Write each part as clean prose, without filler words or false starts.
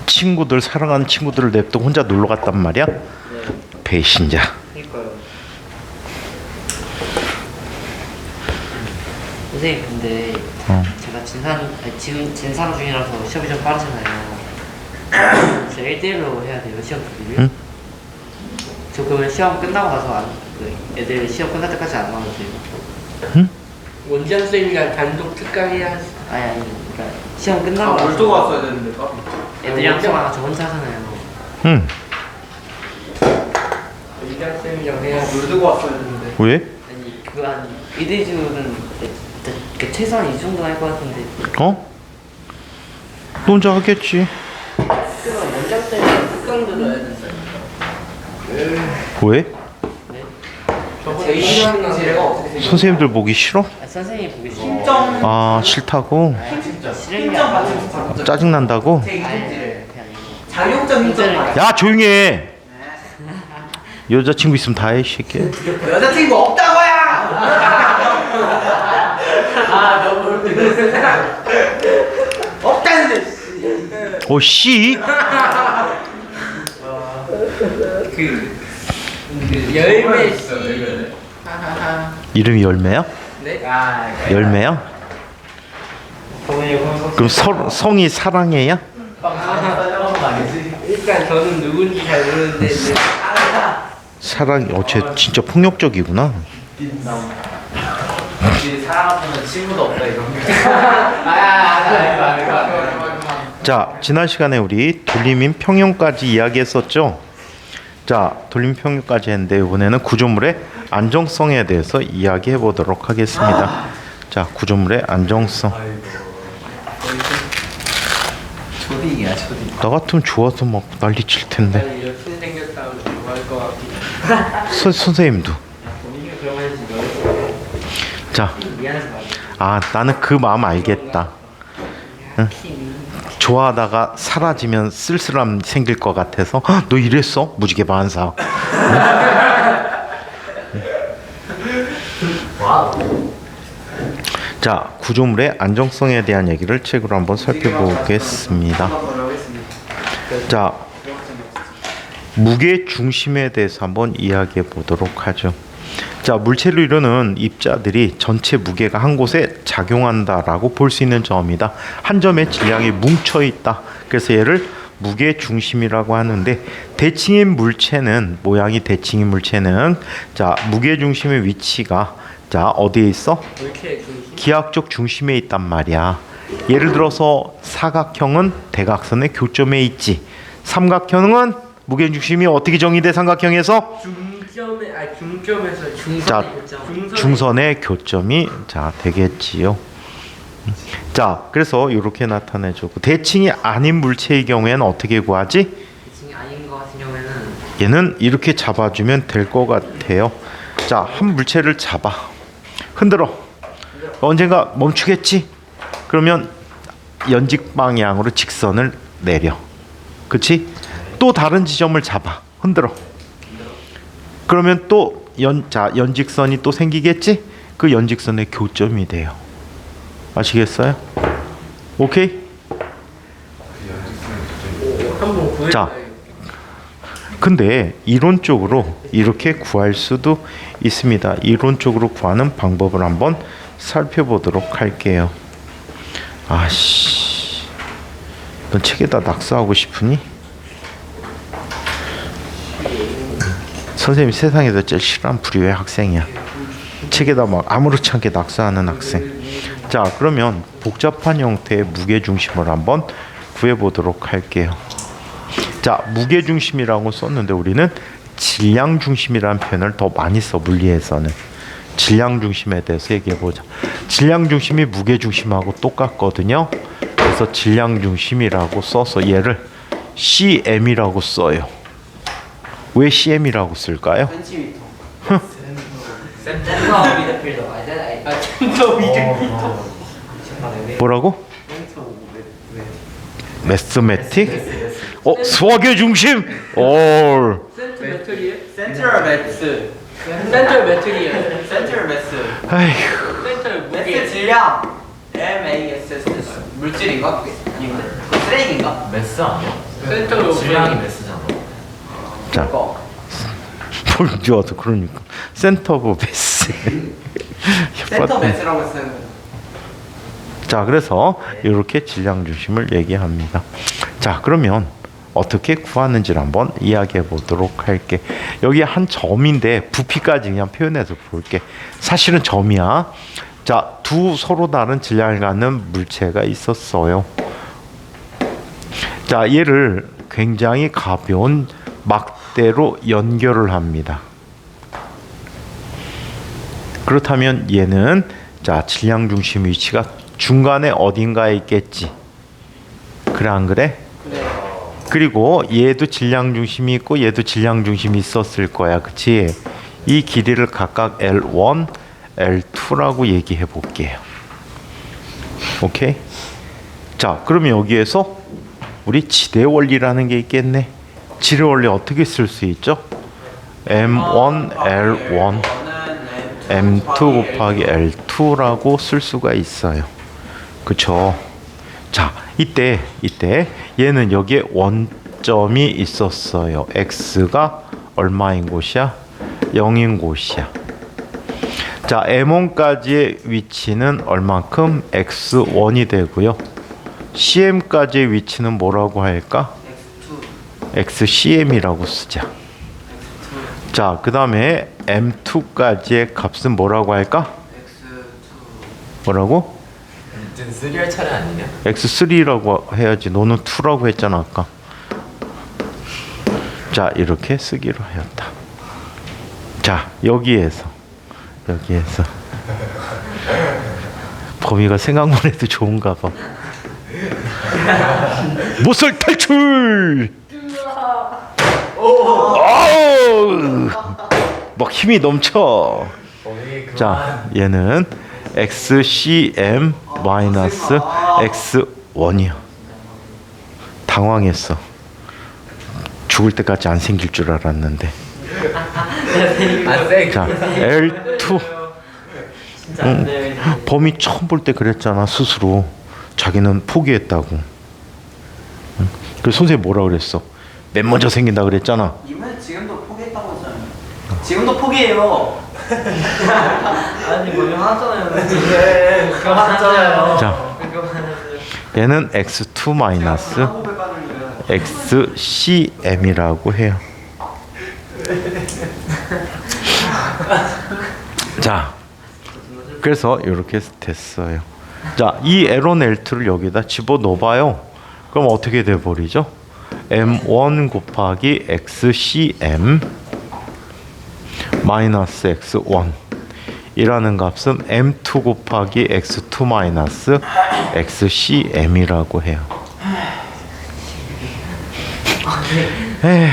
친구들 사랑하는 친구들을 냅두고 혼자 놀러 갔단 말이야? 네. 배신자. 그러니까요. 선생님 근데 제가 지금 진상 중이라서 시험이 좀 빠르잖아요. 저 1대1로 해야 돼요 시험 준비를. 응? 저 그러면 시험 끝나고 나서 애들 시험 끝날 때까지 안 나와도 돼요? 응? 원장 선생님이랑 단독 특강해야 아니 그러니까 시험 끝나고 나서 물도 왔어야 되는데 애들이랑 수업 저 혼자 하잖아요. 응. 원장 선생님이랑 해야 물 두고 왔어야 되는데. 왜? 아니 그한 1대주는 최소한 이 정도 할 것 같은데. 어? 너 혼자 하겠지. 그럼 원장 선생님이랑 특강 들어야 된다. 왜? 네? 저번에 제가 어떻게 생겼어? 선생님들 보기 싫어? 아, 선생님 보기 싫어. 힘점 아 싫다고? 싫은 게 힘점 아니고 받으면 짜증 난다고? 제 아니, 인공지를 그게 아니고 자격증 힘점 받 야 조용히 해. 여자친구 있으면 다 해, 이 새끼. 여자친구 없다고야. 아 너무 없다는데. 오 씨. 그 열매 씨. 하하하. 이름이 열매야? 네? 열매야? 그럼 성이 사랑해야? 일단 저는 누군지 잘 모르는데 사랑이 쟤 진짜 폭력적이구나. 사랑하면 친구도 없다 이런 게. 자 지난 시간에 우리 돌림인 평형까지 이야기했었죠. 자 돌림 평형까지 했는데 이번에는 구조물의 안정성에 대해서 이야기해 보도록 하겠습니다. 자 구조물의 안정성. 초딩이야 초딩. 나 같으면 좋아서 막 난리 칠 텐데. 이렇게 생겼다고 좋아할 것 같긴. 선생님도. 본인이 그런 거 해야지. 자, 미안해서 말이야. 아 나는 그 마음 알겠다. 응? 좋아하다가 사라지면 쓸쓸함 생길 것 같아서 헉, 너 이랬어? 무지개 반사. 자 구조물의 안정성에 대한 얘기를 책으로 한번 살펴보겠습니다. 자 무게 중심에 대해서 한번 이야기해 보도록 하죠. 자 물체를 이루는 입자들이 전체 무게가 한 곳에 작용한다라고 볼 수 있는 점이다. 한 점의 질량이 뭉쳐 있다. 그래서 얘를 무게 중심이라고 하는데 대칭인 물체는 모양이 대칭인 물체는 자 무게 중심의 위치가 자 어디에 있어? 물체 중심. 기하학적 중심에 있단 말이야. 예를 들어서 사각형은 대각선의 교점에 있지. 삼각형은 무게 중심이 어떻게 정의돼? 삼각형에서 중점에서 자 중선의 교점. 중선의 교점이 자 되겠지요. 자 그래서 이렇게 나타내주고 대칭이 아닌 물체의 경우에는 어떻게 구하지? 대칭이 아닌 거 같은 경우에는 얘는 이렇게 잡아주면 될 것 같아요. 자 한 물체를 잡아 흔들어 언젠가 멈추겠지? 그러면 연직 방향으로 직선을 내려. 그치? 또 다른 지점을 잡아 흔들어. 그러면 또 연직선이 또 생기겠지? 그 연직선의 교점이 돼요. 아시겠어요? 오케이? 한번 구해. 자, 근데 이론적으로 이렇게 구할 수도 있습니다. 이론적으로 구하는 방법을 한번 살펴보도록 할게요. 아씨, 넌 책에다 낙서하고 싶으니? 선생님이 세상에서 제일 싫어하는 부류의 학생이야. 책에다 막 아무렇지 않게 낙서하는 학생. 자, 그러면 복잡한 형태의 무게중심을 한번 구해보도록 할게요. 자, 무게중심이라고 썼는데 우리는 질량중심이라는 표현을 더 많이 써. 물리에서는 질량중심에 대해서 얘기해보자. 질량중심이 무게중심하고 똑같거든요. 그래서 질량중심이라고 써서 얘를 CM이라고 써요. 왜 CM이라고 쓸까요? 센티미터. 센터 미드 필더. 센터 미터. 뭐라고? 매스매틱? 수학의 중심? 올. 센터 메트리에? 센트럴 매스. 센터 메트리에. 센트럴 매스. 아휴. 센터 S 질량 MASS 물질인가? 아닌데? 그 쓰레기인가? 메스 아니야? 센터로 질량이 메스잖아. 자, 그거 뭘 좋아서 그러니까 센터 오브 베스. 센터 매스라고 쓰는 거. 자, 그래서 이렇게 질량 중심을 얘기합니다. 자, 그러면 어떻게 구하는지를 한번 이야기해 보도록 할게. 여기 한 점인데 부피까지 그냥 표현해서 볼게. 사실은 점이야. 자, 두 서로 다른 질량을 갖는 물체가 있었어요. 자, 얘를 굉장히 가벼운 막대로 연결을 합니다. 그렇다면 얘는 자, 질량 중심 위치가 중간에 어딘가에 있겠지. 그래 안 그래? 네. 그리고 얘도 질량 중심이 있고 얘도 질량 중심이 있었을 거야. 그치? 이 길이를 각각 L1, L2라고 얘기해 볼게요. 오케이? 자, 그러면 여기에서 우리 지대 원리라는 게 있겠네. 지대 원리 어떻게 쓸 수 있죠? M1, L1, M2 곱하기 L2라고 쓸 수가 있어요. 그쵸? 자, 이때 얘는 여기에 원점이 있었어요. x가 얼마인 곳이야? 0인 곳이야. 자, M1까지의 위치는 얼만큼? x1이 되고요. CM까지의 위치는 뭐라고 할까? xCM이라고 쓰자. 자, 그 다음에 M2까지의 값은 뭐라고 할까? 뭐라고? 이제 3할 차례 아니냐? X3라고 해야지. 너는 2라고 했잖아 아까. 자, 이렇게 쓰기로 하였다. 자, 여기에서 범위가 생각만 해도 좋은가 봐. 모설 탈출! 아우! 막 힘이 넘쳐. 자, 얘는 XCM 마이너스 X1이야. 당황했어. 죽을 때까지 안 생길 줄 알았는데. 자, L2. 진짜 안 돼요. 범위 처음 볼 때 그랬잖아. 스스로 자기는 포기했다고. 응? 그래서 선생님 뭐라 그랬어? 맨 먼저 생긴다 그랬잖아. 이번에 지금도 포기했다고 했잖아요. 지금도 포기해요. 아니 뭐 이거 하잖아요. 네, 그거 하잖아요. 자, 그거 하잖아요. 얘는 X2 마이너스 호흡을 빠는 거예요. XCM이라고 해요. 자, 그래서 이렇게 됐어요. 자, 이 L1, L2를 여기다 집어넣어봐요. 그럼 어떻게 돼버리죠? M1 곱하기 XCM 마이너스 X1 이라는 값은 M2 곱하기 X2 마이너스 XCM이라고 해요. 에이.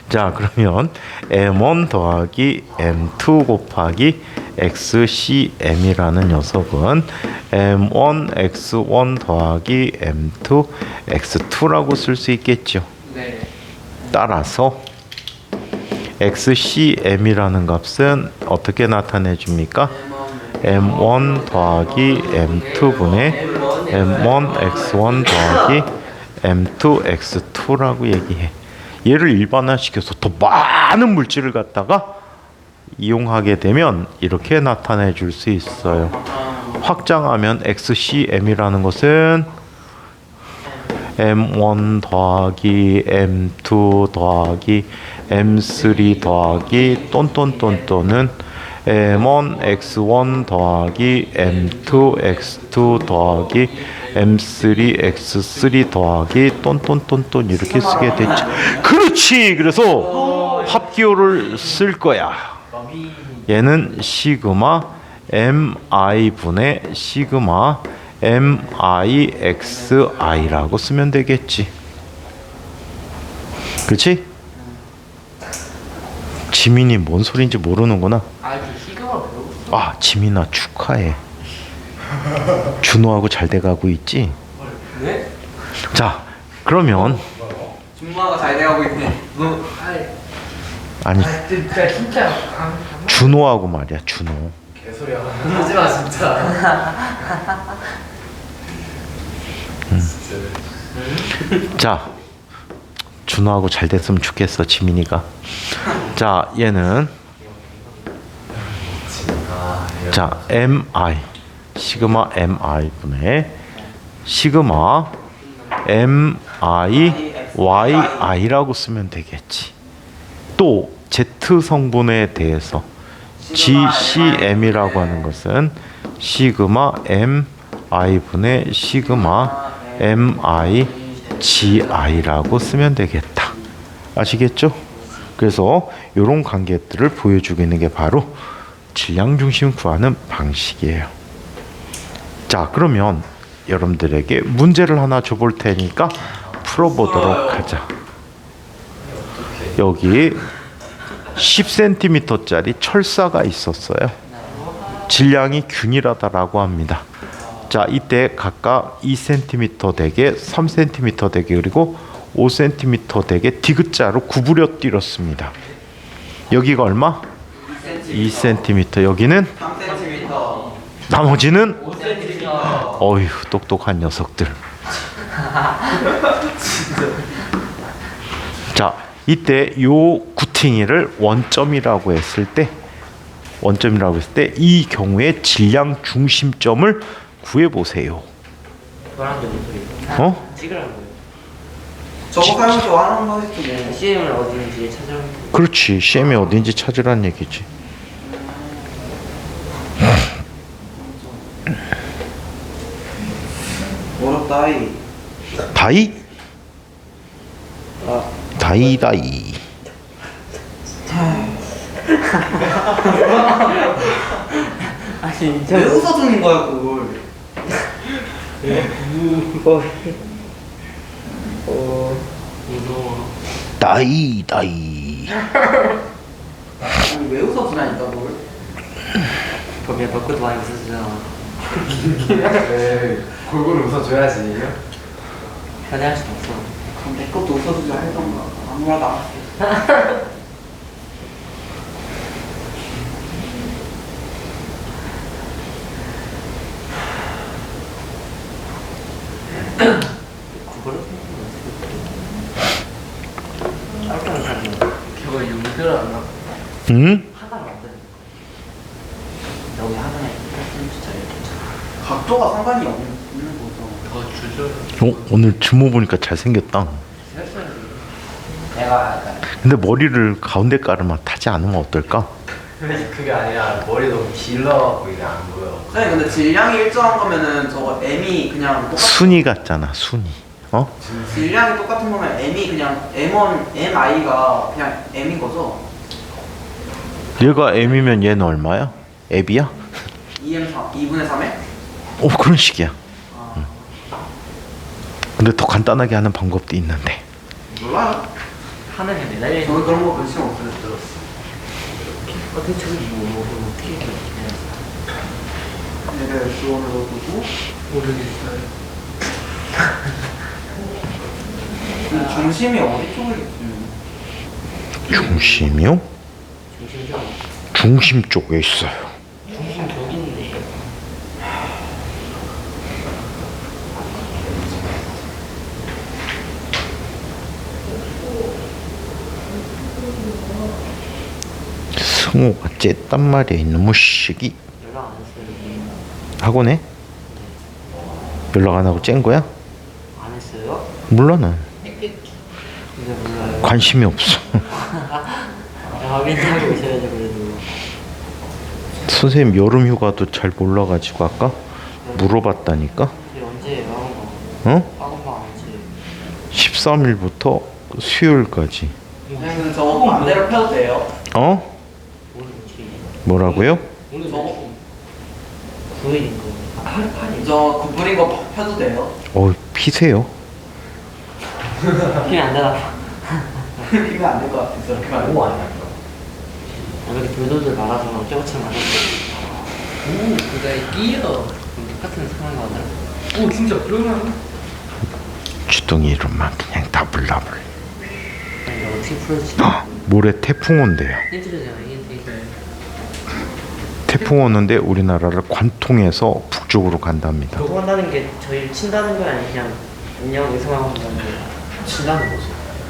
자, 그러면 M1 더하기 M2 곱하기 XCM이라는 녀석은 M1 X1 더하기 M2 X2라고 쓸 수 있겠죠. 네. 따라서 XCM이라는 값은 어떻게 나타내 줍니까? M1 더하기 M2분의 M1 X1 더하기 M2 X2라고 얘기해. 얘를 일반화시켜서 더 많은 물질을 갖다가 이용하게 되면 이렇게 나타내 줄 수 있어요. 확장하면 XCM이라는 것은 M1 더하기 M2 더하기 M3 더하기 똔똔똔똔은 M1 X1 더하기 M2 X2 더하기 M3 X3 더하기 똔똔똔똔 이렇게 쓰게 됐죠. 그렇지. 그래서 합기호를 쓸 거야. 얘는 시그마 MI 분의 시그마 MIXI라고 쓰면 되겠지. 그렇지? 지민이 뭔 소리인지 모르는구나. 아, 저 시그마 배우고 아, 지민아 축하해. 준호하고 잘 돼가고 있지? 네? 자, 그러면 준모가 잘 돼가고 있네. 뭐, 아니, 아니 진짜 준호하고 말이야. 준호. 개소리야. 하지 마 진짜. 진짜. 자, 준호하고 잘 됐으면 좋겠어, 지민이가. 자, 얘는 자, mi 시그마 mi 분의 시그마 mi yi라고 쓰면 되겠지. 또 z 성분에 대해서 GCm이라고 하는 것은 시그마 mi 분의 시그마 mi gi라고 쓰면 되겠다. 아시겠죠? 그래서 이런 관계들을 보여주고 있는 게 바로 질량 중심 구하는 방식이에요. 자, 그러면 여러분들에게 문제를 하나 줘볼 테니까 풀어보도록 하자. 여기 10cm짜리 철사가 있었어요. 질량이 균일하다라고 합니다. 자, 이때 각각 2cm 되게, 3cm 되게, 그리고 5cm 되게 디귿자로 구부려 띄었습니다. 여기가 얼마? 2cm. 여기는 3cm. 나머지는 5cm. 어휴, 똑똑한 녀석들. 자, 이때 요 구팅이를 원점이라고 했을 때 이 경우에 질량 중심점을 구해 보세요. 그거랑 무슨 소리예요? 어? 찍으라는 거예요. 저거 사용해서 하는 거 했지 뭐. CM을 어디인지 찾으라는 거예요. 그렇지. CM이 어딘지 찾으란 얘기지. 어렵다 이. 다이? 다이. 아니 왜 웃어주는 거야 그걸? 무서워. 다이. 아니 왜 웃어주냐니까 그걸? 거기에 벚꽃도 많이 웃으시잖아. 네, 골고루 웃어줘야지. 편애할 수도 없어. 그럼 내 것도 웃어주자 해던가. 아무나 나갈게. 그거를 짤짤한 사람은 그거 용들 안 나. 응? 하나를 안 되는 여기 하나에 8cm짜리 각도가 상관이 없는 거죠. 더 주저. 오늘 주모 보니까 잘생겼다. 내가 약간 근데 머리를 가운데 가르마 타지 않으면 어떨까? 그게 아니라 머리 너무 길러갖고 이게 안 보여. 선생님 근데 질량이 일정한 거면은 저거 M이 그냥 똑같. 순위 같잖아, 순위. 어? 질량이 똑같은 거면 M이 그냥 M1, MI가 그냥 M인 거죠? 얘가 M이면 얘는 얼마야? 앱이야? 2M3, 2분의 3에? 그런 식이야. 근데 더 간단하게 하는 방법도 있는데. 몰라요. 하늘에 매달려 있는 저는 그런 거 관심 없어요. 들었어. 대체 뭐 어떻게 이렇게 얘를 지원을 넣어두고 모르겠어요. 근데 중심이 어디 쪽에 있지? 중심이요? 중심점 중심 쪽에 있어요. 중심 저기 있는데 승호가 쨌단 말이야, 이놈의 시기. 연락 안 했어요. 학원에? 연락 안 하고 짠 거야? 안 했어요? 몰라, 난. 근데 몰라요. 관심이 없어. 확인하고 있어야죠 그래도. 선생님 여름 휴가도 잘 몰라가지고 아까 물어봤다니까. 근데 언제 학원방? 어? 학원방 언제? 13일부터 수요일까지. 선생님 저거 반대로 펴도 돼요? 어? 오늘 며칠이에요? 뭐라고요? 오늘 저거 9일인 거. 8일. 저 구부린 거 펴도 돼요? 피세요. 힘이 안 되나 봐. 피면 안 될 것 같아서 이렇게 말고. 너무 아니야. 이렇게 돌돌돌 말아서 저것처럼 말아서 오, 그다 끼어. 똑같은 상황이 하더라. 오, 진짜 그러면. 주둥이 이름만 그냥 다블다블. 아니 어떻게 풀어지? 모레 태풍 온대요. 힌트잖아 힌트. 태풍 오는데 우리나라를 관통해서 북쪽으로 간답니다. 통한다는 게 저희를 친다는 거야 아니면 그냥 안녕 이상하고 한다는 거야? 친다는 거죠.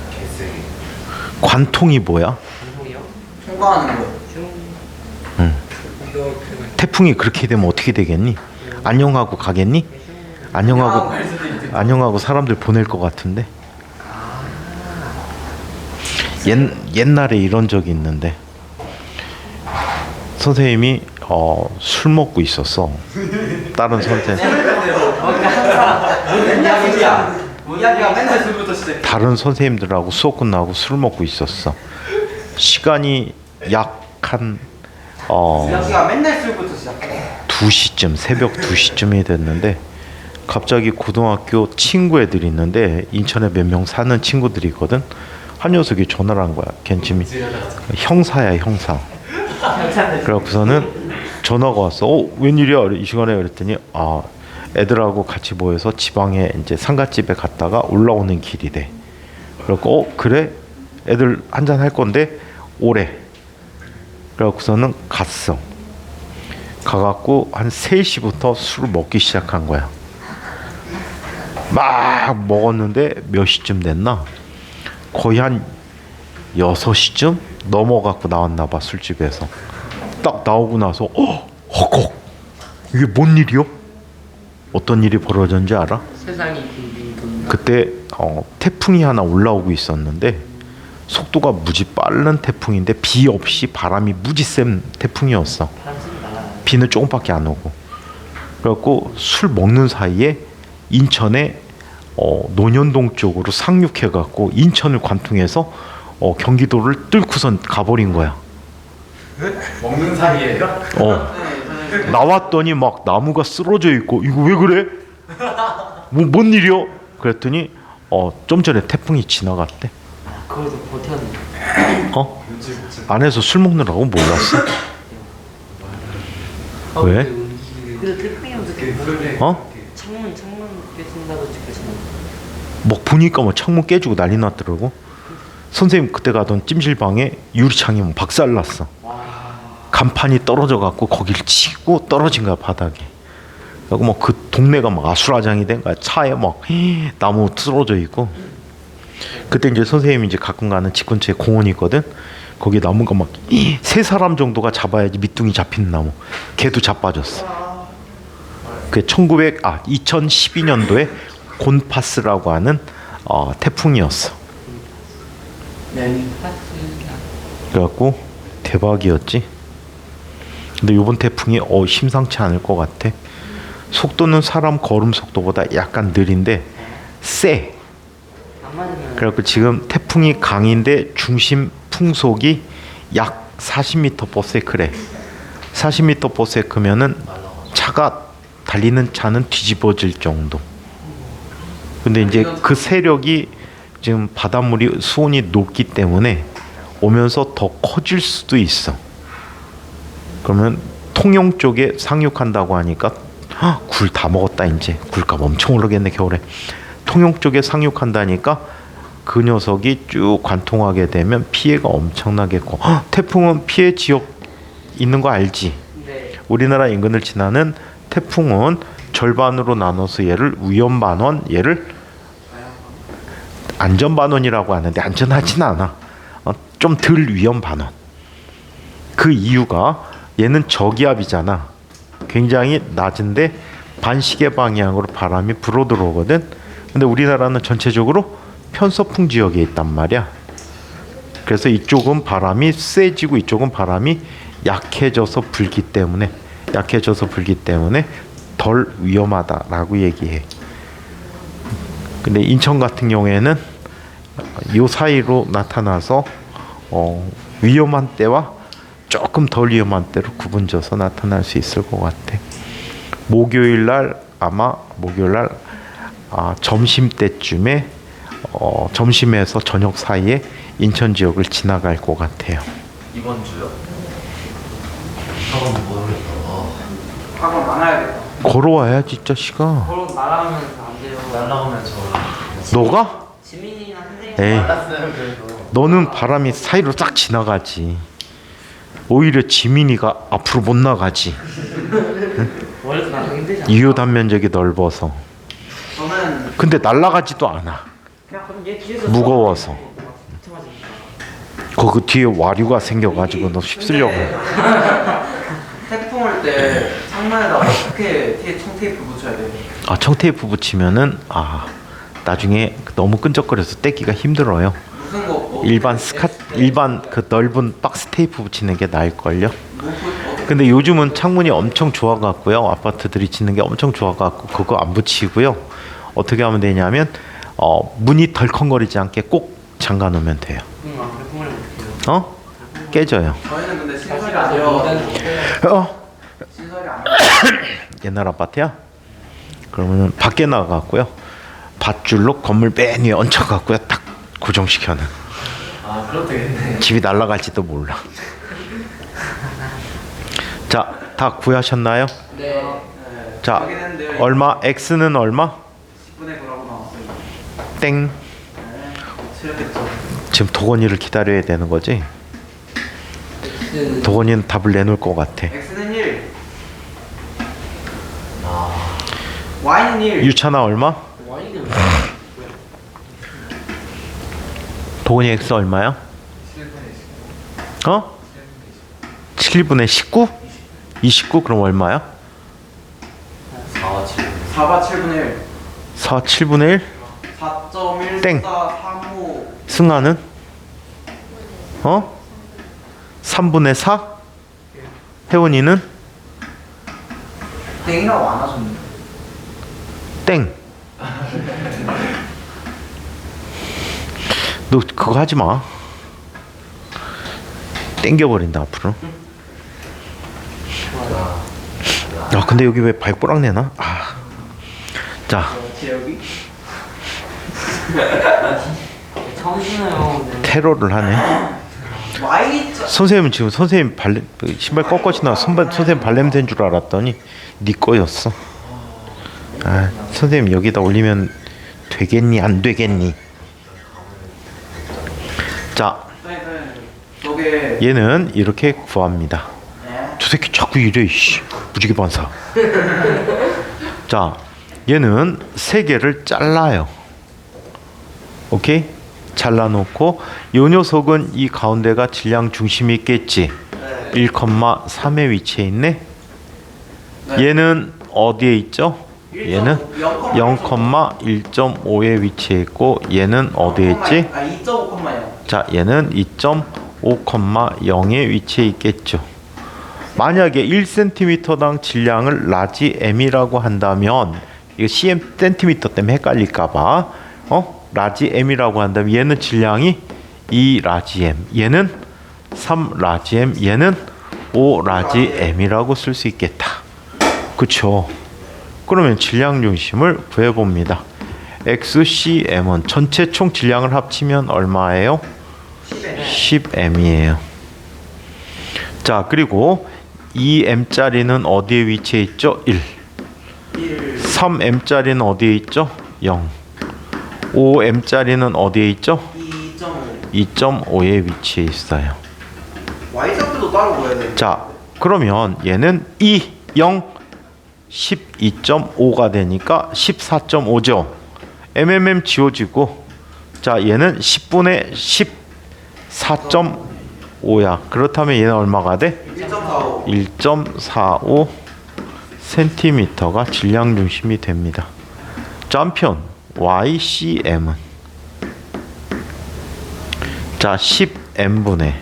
개쓰기. 관통이 뭐야? 방송이요? 통과하는 거. 태풍이 그렇게 되면 어떻게 되겠니? 안녕하고 가겠니? 안녕하고 사람들 보낼 것 같은데. 옛날에 이런 적이 있는데 선생님이 술 먹고 있었어. 다른 선생 이야기가 맨날 술부터 시작해. 다른 선생님들하고 수업 끝나고 술 먹고 있었어. 시간이 약한 이야기가 맨날 술부터 시작해. 2시쯤 새벽 2시쯤이 됐는데 갑자기 고등학교 친구 애들이 있는데 인천에 몇 명 사는 친구들이 있거든. 한 녀석이 전화를 한 거야. 걔는 지금 형사야 형사. 그래갖고서는 전화가 왔어. 웬일이야 이 시간에. 그랬더니 애들하고 같이 모여서 지방에 이제 상가집에 갔다가 올라오는 길이래. 그래갖고 그래 애들 한잔 할 건데 오래. 그래갖고서는 갔어. 가갖고 한 3시부터 술을 먹기 시작한 거야. 막 먹었는데 몇 시쯤 됐나? 거의 한 6시쯤 넘어갖고 나왔나 봐. 술집에서 딱 나오고 나서 헉헉 이게 뭔 일이요? 어떤 일이 벌어졌는지 알아? 세상이 빙빙 그때 태풍이 하나 올라오고 있었는데 속도가 무지 빠른 태풍인데 비 없이 바람이 무지 센 태풍이었어. 비는 조금밖에 안 오고. 그래갖고 술 먹는 사이에 인천에 논현동 쪽으로 상륙해갖고 인천을 관통해서 경기도를 뚫고선 가버린 거야. 먹는 사이에요? 나왔더니 막 나무가 쓰러져 있고 이거 왜 그래? 뭔 일이요? 그랬더니 좀 전에 태풍이 지나갔대. 그래도 버텼네. 안에서 술 먹느라고 몰랐어. 왜? 근데 태풍이 어떻게 창문 깨진다고 찍혀지는 뭐 보니까 뭐 창문 깨지고 난리 났더라고. 선생님 그때 가던 찜질방에 유리창이 뭐 박살났어. 간판이 떨어져 갖고 거기를 치고 떨어진 거야 바닥에. 그리고 뭐 그 동네가 막 아수라장이 된 거야. 차에 막 나무 쓰러져 있고. 그때 이제 선생님이 이제 가끔 가는 집 근처에 공원이 있거든. 거기 나무가 막 3사람 정도가 잡아야지 밑둥이 잡히는 나무. 걔도 자빠졌어. 그 2012년도에 곤파스라고 하는 태풍이었어. 그래갖고 대박이었지. 근데 이번 태풍이 심상치 않을 것 같아. 속도는 사람 걸음 속도보다 약간 느린데 세. 그래갖고 지금 태풍이 강인데 중심 풍속이 약 40m/s래. 40m/s면은 차가 달리는 차는 뒤집어질 정도. 근데 이제 그 세력이 지금 바닷물이 수온이 높기 때문에 오면서 더 커질 수도 있어. 그러면 통영 쪽에 상륙한다고 하니까 굴 다 먹었다. 이제 굴값 엄청 오르겠네 겨울에. 통영 쪽에 상륙한다니까 그 녀석이 쭉 관통하게 되면 피해가 엄청나겠고. 태풍은 피해 지역 있는 거 알지? 네. 우리나라 인근을 지나는 태풍은 절반으로 나눠서 얘를 위험반원, 얘를 안전반원이라고 하는데 안전하진 않아. 좀 덜 위험반원. 그 이유가 얘는 저기압이잖아. 굉장히 낮은데 반시계 방향으로 바람이 불어 들어오거든. 근데 우리나라는 전체적으로 편서풍 지역에 있단 말이야. 그래서 이쪽은 바람이 세지고 이쪽은 바람이 약해져서 불기 때문에 덜 위험하다라고 얘기해. 근데 인천 같은 경우에는 요 사이로 나타나서 위험한 때와 조금 덜 위험한 때로 구분져서 나타날 수 있을 것 같아. 목요일 날 점심 때쯤에 점심에서 저녁 사이에 인천 지역을 지나갈 것 같아요. 이번 주요? 학원 모르겠다. 학원 많아야겠다. 걸어와야지 자식아. 걸어 날아가면 안 돼요. 날라오면 저 너가? 지민이나 선생님 에이, 알았어요 그래도. 너는 바람이 사이로 딱 지나가지. 오히려 지민이가 앞으로 못 나가지. 원래도 나가기 힘들잖아. 이유 단면적이 넓어서. 저는 근데 날아가지도 않아. 그냥 그럼 얘 뒤에서 무거워서. 붙여가지니까. 그 뒤에 와류가 생겨가지고 너 휩쓸려고. 태풍 올 때 창문에다가 어떻게 뒤에 청테이프 붙여야 돼요? 아, 청테이프 붙이면은 나중에 너무 끈적거려서 떼기가 힘들어요. 무슨 거? 일반 그 넓은 박스 테이프 붙이는 게 나을 걸요. 어떻게? 근데 요즘은 창문이 엄청 좋아갖고요. 아파트들이 짓는 게 엄청 좋아갖고 그거 안 붙이고요. 어떻게 하면 되냐면 문이 덜컹거리지 않게 꼭 잠가 놓으면 돼요. 불품을 못해요. 깨져요. 저희는 근데 신설이 사실 안 돼요. 신설이 안 돼요. 옛날 아파트야? 그러면은 밖에 나가갖고요. 밧줄로 건물 맨 위에 얹혀갖고요. 딱 고정시켜는. 아 그것도 되겠네. 집이 날아갈지도 몰라. 자, 다 구하셨나요? 네. 자, 확인했는데요. 얼마? X는 얼마? 10분의 9라고 나왔어요. 땡. 네. 틀렸겠죠. 지금 도건이를 기다려야 되는 거지? 도건이는 답을 내놓을 것 같아. X는 1. 아 Y는 1. 유찬아 얼마? 와인은 도건이 X 얼마야? 7분의 19? 29? 그럼 얼마야? 4, 7. 4바 7분의 1. 4, 7분의 1? 4.1. 땡. 35. 승아는? 3분의 4? 혜원이는? 땡이라고 안 하셨는데. 땡. 너 그거 하지 마. 땡겨버린다 앞으로. 야, 근데 여기 왜 발꼬락 내나? 자, 여기? 처음 신어요. 네. 테러를 하네. Y 자. 선생님은 지금 선생님 신발 꺾어지나 선생님 발냄새인 줄 알았더니 네 거였어. 선생님 여기다 올리면 되겠니 안 되겠니? 자, 저게. 얘는 이렇게 구합니다. 네. 저 새끼 자꾸 이래, 씨. 무지개 반사. 자, 얘는 세 개를 잘라요. 오케이? 잘라놓고 요 녀석은 이 가운데가 질량 중심이 있겠지. 1,3에 위치해 있네. 네. 얘는 어디에 있죠? 얘는 0,1.5에 위치해 있고 얘는 어디에 있지? 2.5컴마요. 자, 얘는 2.5,0에 위치해 있겠죠. 만약에 1cm당 질량을 라지 m이라고 한다면 이거 cm 센티미터 때문에 헷갈릴까봐 라지 m이라고 한다면 얘는 질량이 2 라지 m, 얘는 3 라지 m, 얘는 5 라지 m이라고 쓸 수 있겠다. 그쵸? 그러면 질량 중심을 구해봅니다. XCM은 전체 총 질량을 합치면 얼마예요? 10m이에요. 자, 그리고 2m짜리는 어디에 위치해 있죠? 1. 3m짜리는 어디에 있죠? 0. 5m짜리는 어디에 있죠? 2.5. 2.5에 위치해 있어요. Y좌표도 따로 보여야 돼. 자, 그러면 얘는 2, 0, 12.5가 되니까 14.5죠. MMM 지워지고, 자, 얘는 10분의 14.5야. 그렇다면 얘는 얼마가 돼? 1.45. 1.45 센티미터가 질량 중심이 됩니다. 자, 한편 YCM은 자 10m분의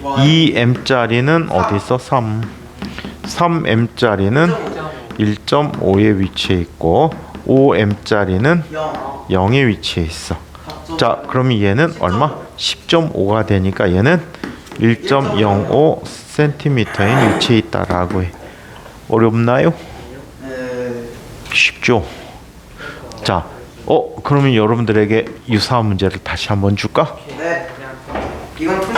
2m짜리는 어디 있어? 3. 3m짜리는 1.5에 위치해 있고 5m짜리는 0. 0에 위치해 있어. 자, 그러면 얘는 얼마? 10.5가 되니까 얘는 1.05 cm에 위치해 있다라고 해. 어렵나요? 쉽죠? 자, 그러면 여러분들에게 유사한 문제를 다시 한번 줄까? 네. 이건 풀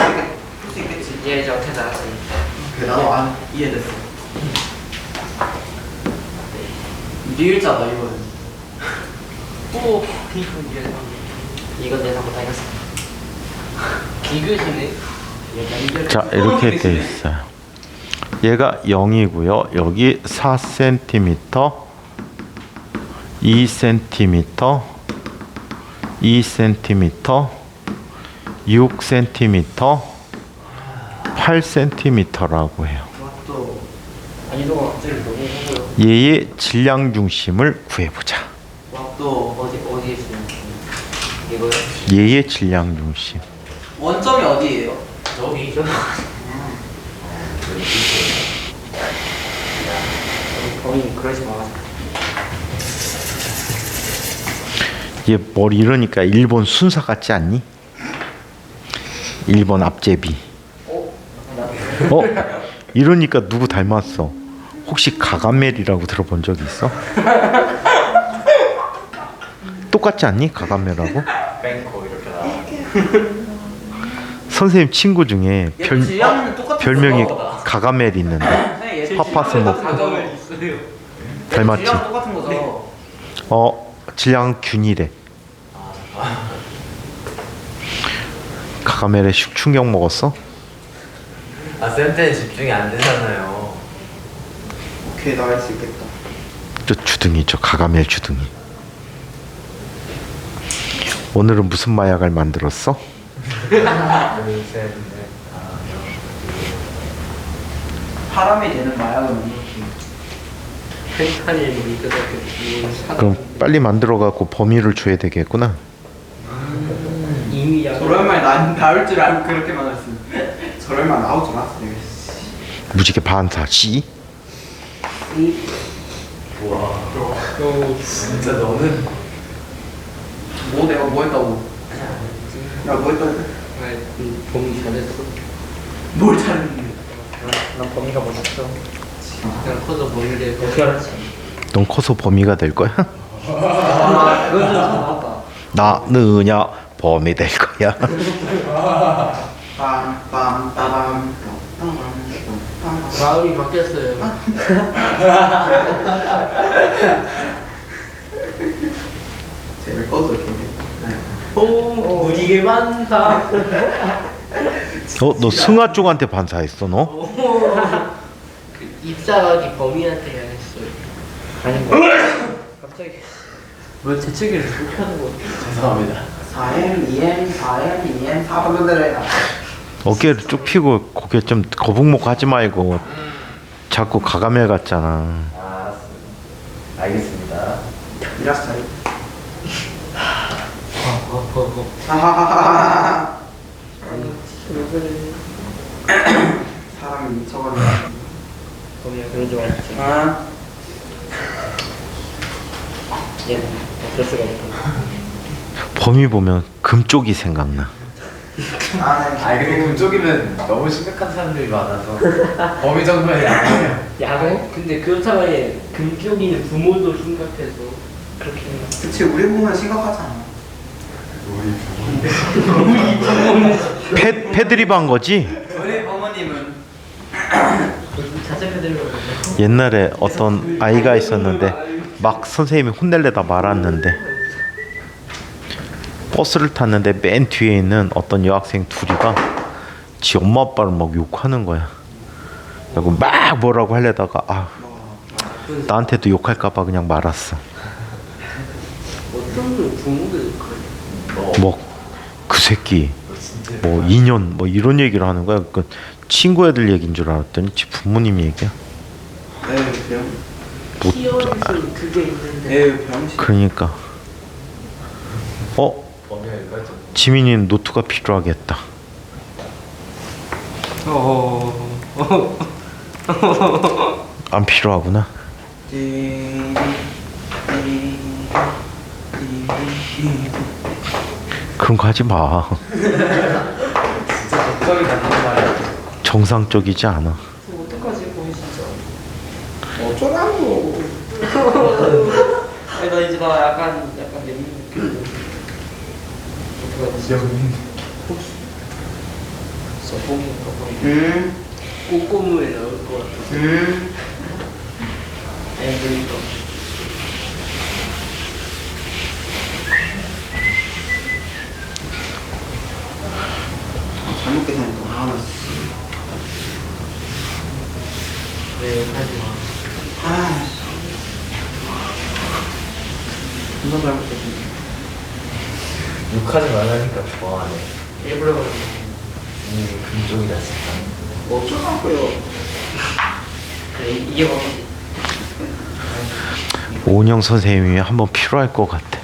수 있겠지. 얘 이제 어떻게 나갔으니까. 그래, 나도 안 이해됐어. 리을자다 이거는. 오, 이건 내 잘못 아니었어. 비교시네. 자, 이렇게 돼 있어요. 얘가 0이고요. 여기 4cm, 2cm, 2cm, 6cm, 8cm라고 해요. 또 난이도가 갑자기 너무 하고요. 얘의 질량 중심을 구해보자. 또 어디에 있어요? 이거요? 얘의 질량 중심. 원점이 어디예요? 여기죠. 범인 그러지 마. 얘 머리 이러니까 일본 순사 같지 않니? 일본 앞제비. 어? 이러니까 누구 닮았어? 혹시 가가멜이라고 들어본 적 있어? 똑같지 않니? 가가멜하고? 뱅코 이렇게 나와. 선생님 친구 중에 질량은 똑같은 별명이 거죠? 가가멜 있는데 선생님, 얘 파파스 먹고 가정을 있어요. 닮았지? 질량 똑같은 거죠? 질량 균이래. 가가멜에 충격 먹었어? 아, 쌤 때는 집중이 안 되잖아요. 오케이 나갈 수 있겠다. 저 주둥이죠. 가가멜 주둥이. 오늘은 무슨 마약을 만들었어? 둘, 셋, 넷, 사람이 되는 마약은 펜타닐 미끄럽게 그럼 빨리 만들어갖고 범위를 줘야 되겠구나. 이미 약. 저런 말 나올 줄 알고 그렇게 말했어. 저런 말 나올 줄 알았어. 내가. 무지개 반사 C. 우와. 진짜 너는 뭐 내가 뭐 했다고? 야 뭐 했다고? 범인 잘했어. 뭘 잘했는데? 난 범인가 멋있어. 그냥 커서 범인을 어떻게 알았지? 넌 커서 범위가 될 거야? 그건 좀 나왔다. 나느냐 범위 될 거야. 빰빰빠밤. 마음이 바뀌었어요. 제발 꺼도 이렇게. 오, 무지개 많다. 너 승아 쪽한테 반사했어 너? 그 입사하기 범인한테 했어요. 아닌 거. 갑자기 왜 재채기를 그렇게 하는 거야? 죄송합니다. 4M, 2M, 4M, 2M, 4번들이야. 어깨를 쭉 펴고 고개 좀 거북목 하지 말고 자꾸 가가멜 같잖아. 아, 알겠습니다. 이라스 차이. 어. 하하하하. 사람이 미쳐가지고. 범인이 그런 줄 알았지. 아. 얘 어쩔 수가 없어. 범위 보면 금 쪽이 생각나. 아니 근데 그쪽이면 너무 심각한 사람들이 많아서 범위 정도는 약해요. 야구? 근데 그렇다고 해 금쪽이는 부모도 심각해서 그렇게 생각. 그치 우리 보면 심각하잖아. 패드립 한 거지? 우리 부모님은 자체패드립. 옛날에 어떤 아이가 있었는데 막 선생님이 혼낼래다 말았는데 버스를 탔는데 맨 뒤에 있는 어떤 여학생 둘이가 지 엄마 아빠를 막 욕하는 거야. 그리고 막 뭐라고 하려다가 나한테도 욕할까봐 그냥 말았어. 어떤 부모들 그래. 뭐 그 새끼 뭐 2년 뭐 이런 얘기를 하는 거야. 그 친구 애들 얘기인 줄 알았더니 지 부모님 얘기야. 에휴 병. 키워줄 그게 있는데. 에휴 병신. 그러니까 범위가 이거 좀 지민이는 노트가 필요하겠다. 안 필요하구나. 그런 거 하지 마. 진짜 적성이 갖는 말이야. 정상적이지 않아. 어떡하지 거기 진짜. 어쩌라고. 아니 나 이제 나 약간 예민 느낌. 어떡하지? 혹시 진짜 뽕인가 봐. 꼬꼬무에 나올 것 같아. 그러니까. 잘못 계산했구나. 존나 잘못했네. 욕하지 말라니까 좋아하네. 일부러 그러는 금쪽이다 진짜. 어쩌라고요. 그래, 이게 뭐지? 오은영 선생님이 한번 필요할 것 같아.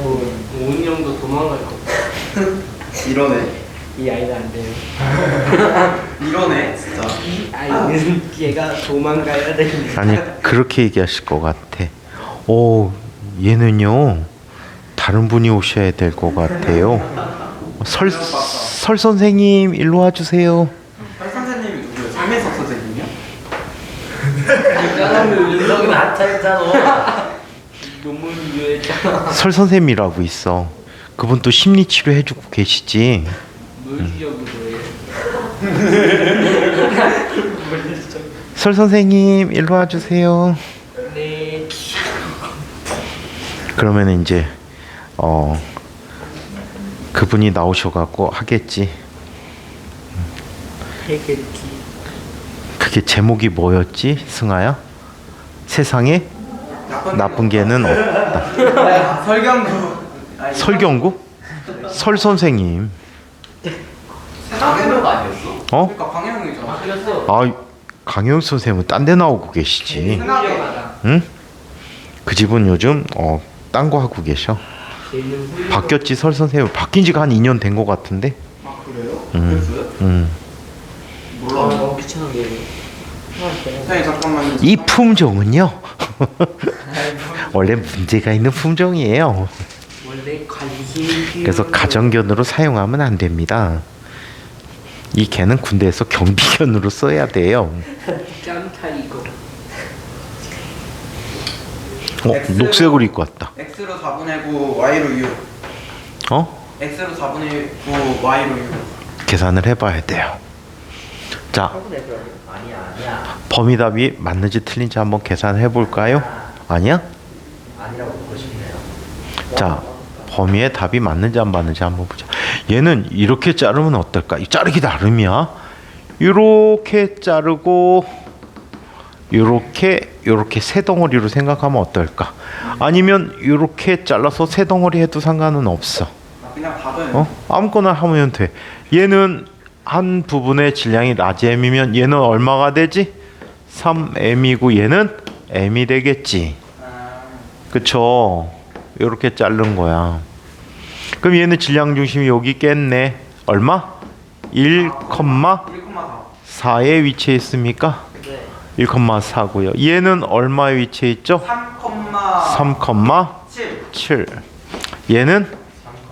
오은 형도 도망갈 거. 이러네. 이 아이는 안 돼요. 이러네 진짜. 이 아이는 얘가 도망가야 되는데. 아니 그렇게 얘기하실 것 같아. 오 얘는요 다른 분이 오셔야 될 것 같아요. 설 선생님 일로 와주세요. 설 선생님이 누구예요? 삶에서 선생님이요? 윤석이 나타했잖아. 논문 유효했잖아. 설 선생님이라고 있어. 그분 또 심리 치료 해주고 계시지. 물리적으로 설 선생님 일로 와주세요. 네. 그러면 이제 그분이 나오셔갖고 하겠지. 해결기. 그게 제목이 뭐였지, 승아야? 세상에 나쁜 개는 없다. 설경구. 설경구? 설 선생님. 세상에는 아니었어? 어? 그러니까 방향이잖아. 그랬어. 아, 강영 선생님은 딴 데 나오고 계시지. 훌륭하다. 응? 그 집은 요즘 딴 거 하고 계셔. 걔는 훌륭하다. 바뀌었지. 설 선생님 바뀐 지가 한 2년 된 것 같은데. 아 그래요? 음. 그랬어요? 아, 몰라. 너무 귀찮은데. 선생님 잠깐만요. 이 품종은요. 원래 문제가 있는 품종이에요. 원래 관심이 그래서 가정견으로 사용하면 안 됩니다. 이 개는 군대에서 경비견으로 써야 돼요. 짬타 이거. 녹색으로 입고 왔다. X로 4분의 9, Y로 6. X로 4분의 9, Y로 6. 계산을 해봐야 돼요. 자, 아니야. 범위답이 맞는지 틀린지 한번 계산해 볼까요? 아니야? 아니라고 보고 싶네요. 자, 범위의 답이 맞는지 안 맞는지 한번 보자. 얘는 이렇게 자르면 어떨까? 이 자르기 나름이야. 이렇게 자르고 요렇게 세 덩어리로 생각하면 어떨까? 아니면 이렇게 잘라서 세 덩어리 해도 상관은 없어. 그냥 답은 아무거나 하면 돼. 얘는 한 부분의 질량이 라지 m이면 얘는 얼마가 되지? 3m이고 얘는 m이 되겠지. 그쵸? 이렇게 자른 거야. 그럼 얘는 질량 중심이 여기 있겠네. 얼마? 1,4에 위치해 있습니까? 네. 1,4고요. 얘는 얼마에 위치해 있죠? 3,7. 7. 얘는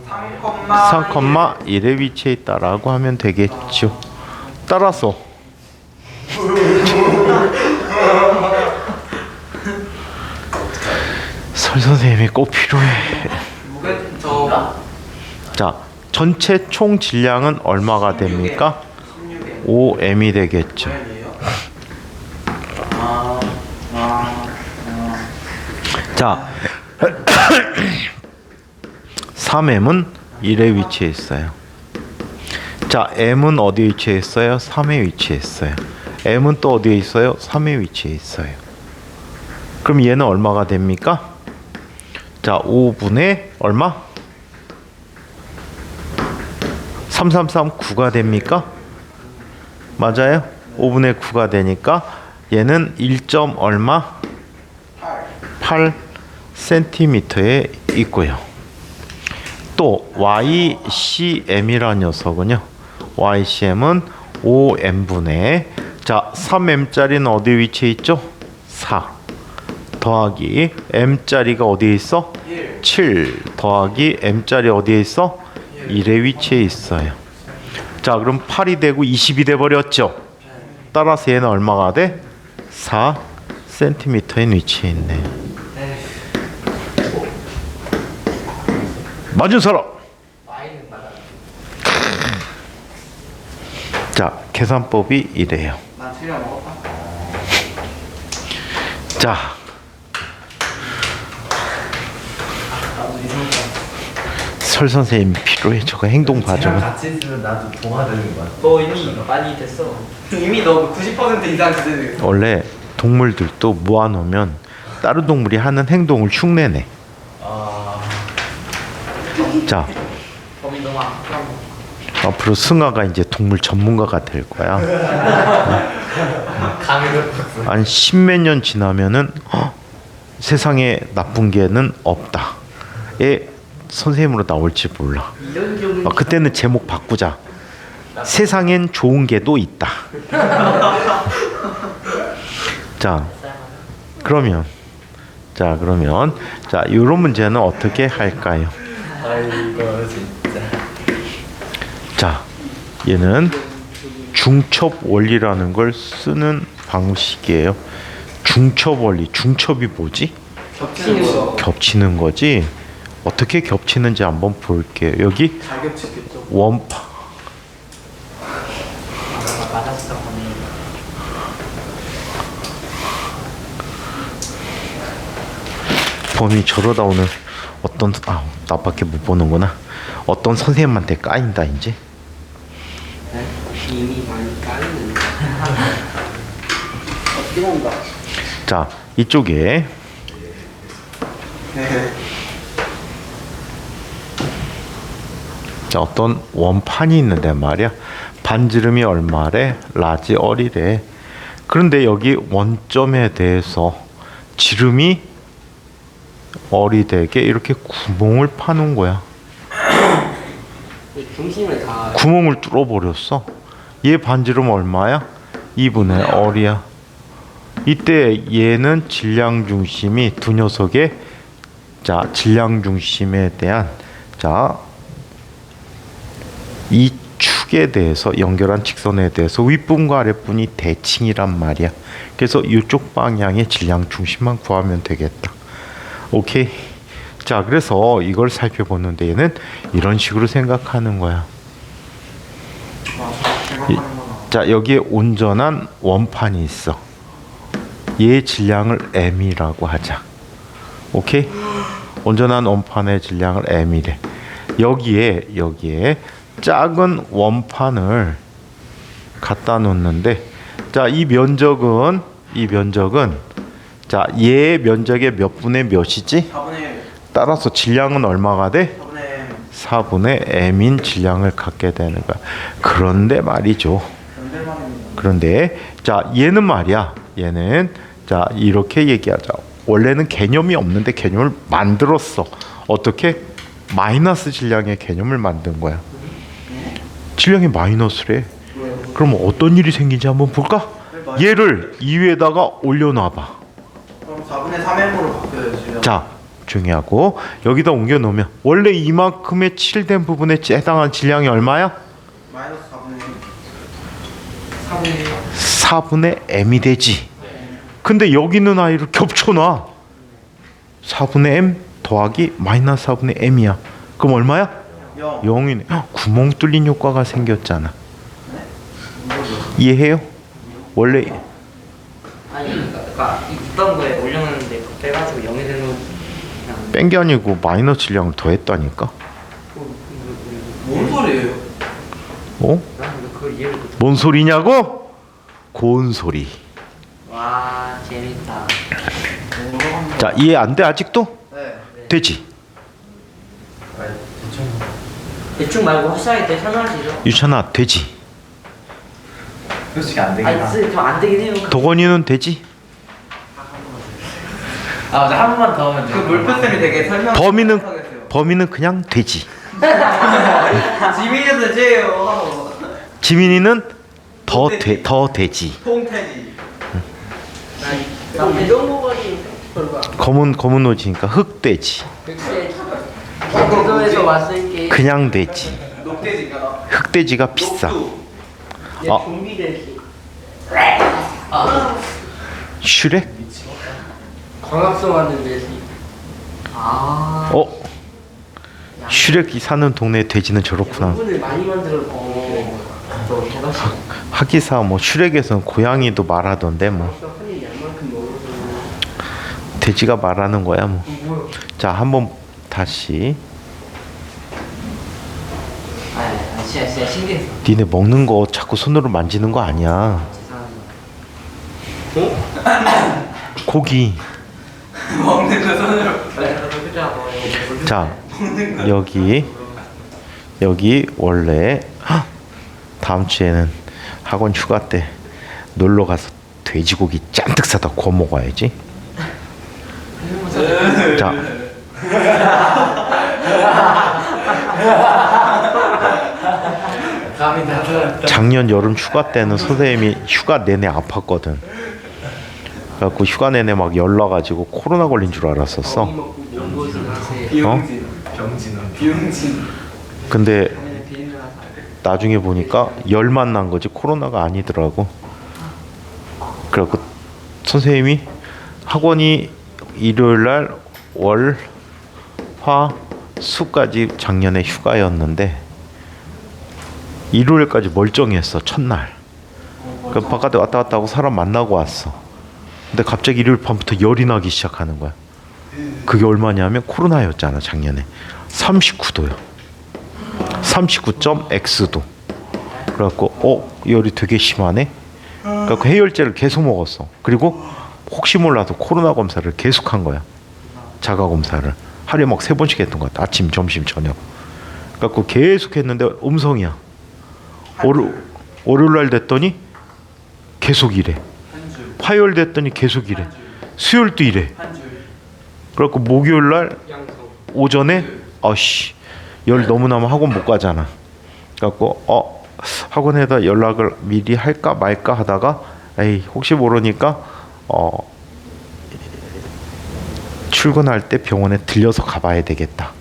3, 3,1에 위치해 있다라고 하면 되겠죠. 따라서 설 선생님이 꼭 필요해. 무게 저 자, 전체 총 질량은 얼마가 됩니까? 5m이 되겠죠. 자, 3m은 1에 위치해 있어요. 자, m은 어디에 위치해 있어요? 3에 위치해 있어요. m은 또 어디에 있어요? 3에 위치해 있어요. 그럼 얘는 얼마가 됩니까? 자, 5분의 얼마? 9가 됩니까? 맞아요? 5분의 9가 되니까 얘는 1. 얼마? 8cm에 있고요. 또 YCM이라는 녀석은요. YCM은 5m분의 자 3m짜리는 어디에 위치해 있죠? 4 더하기 m짜리가 어디에 있어? 7 더하기 m짜리 어디에 있어? 1에 위치해 있어요. 자 그럼 8이 되고 20이 돼버렸죠. 따라서 얘는 얼마가 돼? 4cm에 위치해 있네. 맞은 사람. 자 계산법이 이래요. 난 틀려 먹었다. 자 설 선생님 필요해. 저거 행동 쟤랑 과정은. 같이 있으면 나도 동화되는 거야. 너 이미 많이 됐어. 이미 너 90% 이상 되는. 원래 동물들도 모아놓으면 다른 동물이 하는 행동을 흉내내. 자, 앞으로 승아가 이제 동물 전문가가 될 거야. 한 십몇 년 지나면은 세상에 나쁜 개는 없다에 선생님으로 나올지 몰라. 그때는 제목 바꾸자. 세상엔 좋은 개도 있다. 자, 그러면 이런 문제는 어떻게 할까요? 아이고 진짜. 자, 얘는 중첩 원리라는 걸 쓰는 방식이에요. 중첩 원리. 중첩이 뭐지? 겹치는 거지. 어떻게 겹치는지 한번 볼게요. 여기 잘 겹치겠죠. 원파. 범이 저러다 오늘 어떤 나밖에 못 보는구나. 어떤 선생님한테 까인다 이제. 이미 많이 까이는데. 뛰어온다. 자, 이쪽에 자, 어떤 원판이 있는데 말이야. 반지름이 얼마래? 라지 어리래. 그런데 여기 원점에 대해서 지름이 어리되게 이렇게 구멍을 파놓은 거야. 중심을 다. 구멍을 뚫어버렸어. 얘 반지름 얼마야? 2분의 어리야. 이때 얘는 질량 중심이 두 녀석의 질량 중심에 대한 이 축에 대해서 연결한 직선에 대해서 윗분과 아랫분이 대칭이란 말이야. 그래서 이쪽 방향의 질량 중심만 구하면 되겠다. 오케이. 자, 그래서 이걸 살펴보는데 얘는 이런 식으로 생각하는 거야. 자, 여기에 온전한 원판이 있어. 얘의 질량을 m이라고 하자. 오케이? 온전한 원판의 질량을 m이래. 여기에 작은 원판을 갖다 놓는데, 자, 이 면적은 자, 얘의 면적의 몇 분의 몇이지? 4분의 1. 따라서 질량은 얼마가 돼? 4분의 1. 4분의 m인 질량을 갖게 되는 거야. 그런데 말이죠. 그런데 자, 얘는 말이야. 얘는 자, 이렇게 얘기하자. 원래는 개념이 없는데 개념을 만들었어. 어떻게? 마이너스 질량의 개념을 만든 거야. 질량이 마이너스래. 그럼 어떤 일이 생긴지 한번 볼까? 얘를 2위에다가 올려놔봐. 그럼 4분의 3m으로 바뀌어야지. 자, 조용히 하고 여기다 옮겨 놓으면 원래 이만큼의 칠된 부분에 해당한 질량이 얼마야? 마이너스 4분의 1. 4분의 m이 되지. 근데 여기 있는 아이를 겹쳐놔. 4분의 m 더하기 마이너스 4분의 m이야. 그럼 얼마야? 0. 0이네. 구멍 뚫린 효과가 생겼잖아. 이해해요? 원래 아니, 그러니까 있던 거에 올려놓는데 그거 빼가지고 0이 되는 거. 그냥. 뺀 게 아니고 마이너스 질량을 더했다니까. 뭔 소리예요? 어? 나는 그걸 이해를 못. 뭔 소리냐고? 고운 소리. 와, 재밌다. 자, 이해 안 돼 아직도? 네. 되지. 대충 말고 확실하게 때 설명하시죠. 유찬아 되지. 솔직히 안 되긴 아니, 하. 좀안 되긴 해요. 덕원이는 되지. 맞아, 한 번만 더 하면 돼. 그 물표쌤이 되게 설명. 범인은 그냥 되지. 지민이도 제요. 지민이는 더 되지. 통태지. 나 이런 거 가지고 별로 안. 검은 옷이니까 흑돼지. 대도에서 왔을 게. 그냥 돼지. 녹돼지가. 흑돼지가 비싸. 아. 좀비 돼지. 슈렉? 광합성 하는 돼지. 아. 슈렉이 사는 동네 돼지는 저렇구나. 분을 많이 만들어서. 또 대단히. 하기사 뭐 슈렉에서는 고양이도 말하던데 뭐 한입 양만큼 먹어서. 돼지가 말하는 거야 뭐. 자, 한번 다시. 진짜 신기했어. 니네 먹는 거 자꾸 손으로 만지는 거 아니야. 죄송합니다. 고기. 먹는 거 손으로. 자, 여기 원래 다음 주에는 학원 휴가 때 놀러 가서 돼지고기 잔뜩 사다 구워 먹어야지. 자, 작년 여름 휴가 때는 선생님이 휴가 내내 아팠거든. 그래갖고 휴가 내내 막 열나가지고 코로나 걸린 줄 알았었어. 비용진. 비용진. 근데 나중에 보니까 열만 난 거지 코로나가 아니더라고. 그래갖고 선생님이 학원이 일요일날 월, 화, 수까지 작년에 휴가였는데 일요일까지 멀쩡했어. 첫날. 그 바깥에 왔다 갔다 하고 사람 만나고 왔어. 근데 갑자기 일요일 밤부터 열이 나기 시작하는 거야. 그게 얼마냐면 코로나였잖아 작년에. 39도요. 39.X도. 그래갖고 열이 되게 심하네. 그래갖고 해열제를 계속 먹었어. 그리고 혹시 몰라서 코로나 검사를 계속 한 거야. 자가 검사를 하루에 막 3번씩 했던 것 같아. 아침, 점심, 저녁. 그래갖고 계속 했는데 음성이야. 월요일날 됐더니 계속 이래. 화요일 됐더니 계속 이래. 수요일도 이래. 그래갖고 목요일날 오전에 열 너무 나면 학원 못 가잖아. 그래갖고 학원에다 연락을 미리 할까 말까 하다가 혹시 모르니까 출근할 때 병원에 들려서 가봐야 되겠다.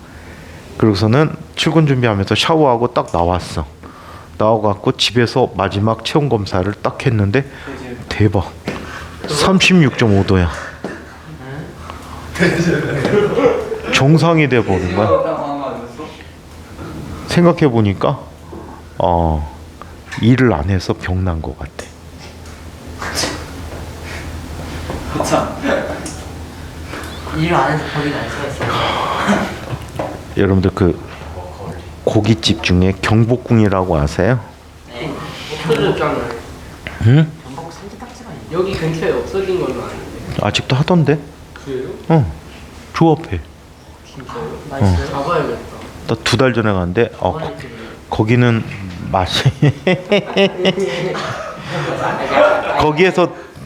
그러고서는 출근 준비하면서 샤워하고 딱 나왔어. 나와갖고 집에서 마지막 체온 검사를 딱 했는데 대박 36.5도야. 정상이 돼버린 거야. 생각해보니까 일을 안 해서 병난 것 같아. 일을 안 해서 거기 안 써있어. 여러분들 그 고깃집 중에 경복궁이라고 아세요? 네. 없어졌잖아요. 응? 전복 삼계탕집가 있네. 여기 근처에 없어진 걸로 아는데. 아직도 하던데? 그래요? 조 앞에. 진짜요? 맛있어요? 가봐야겠다. 나 2달 전에 갔는데 거기는 맛이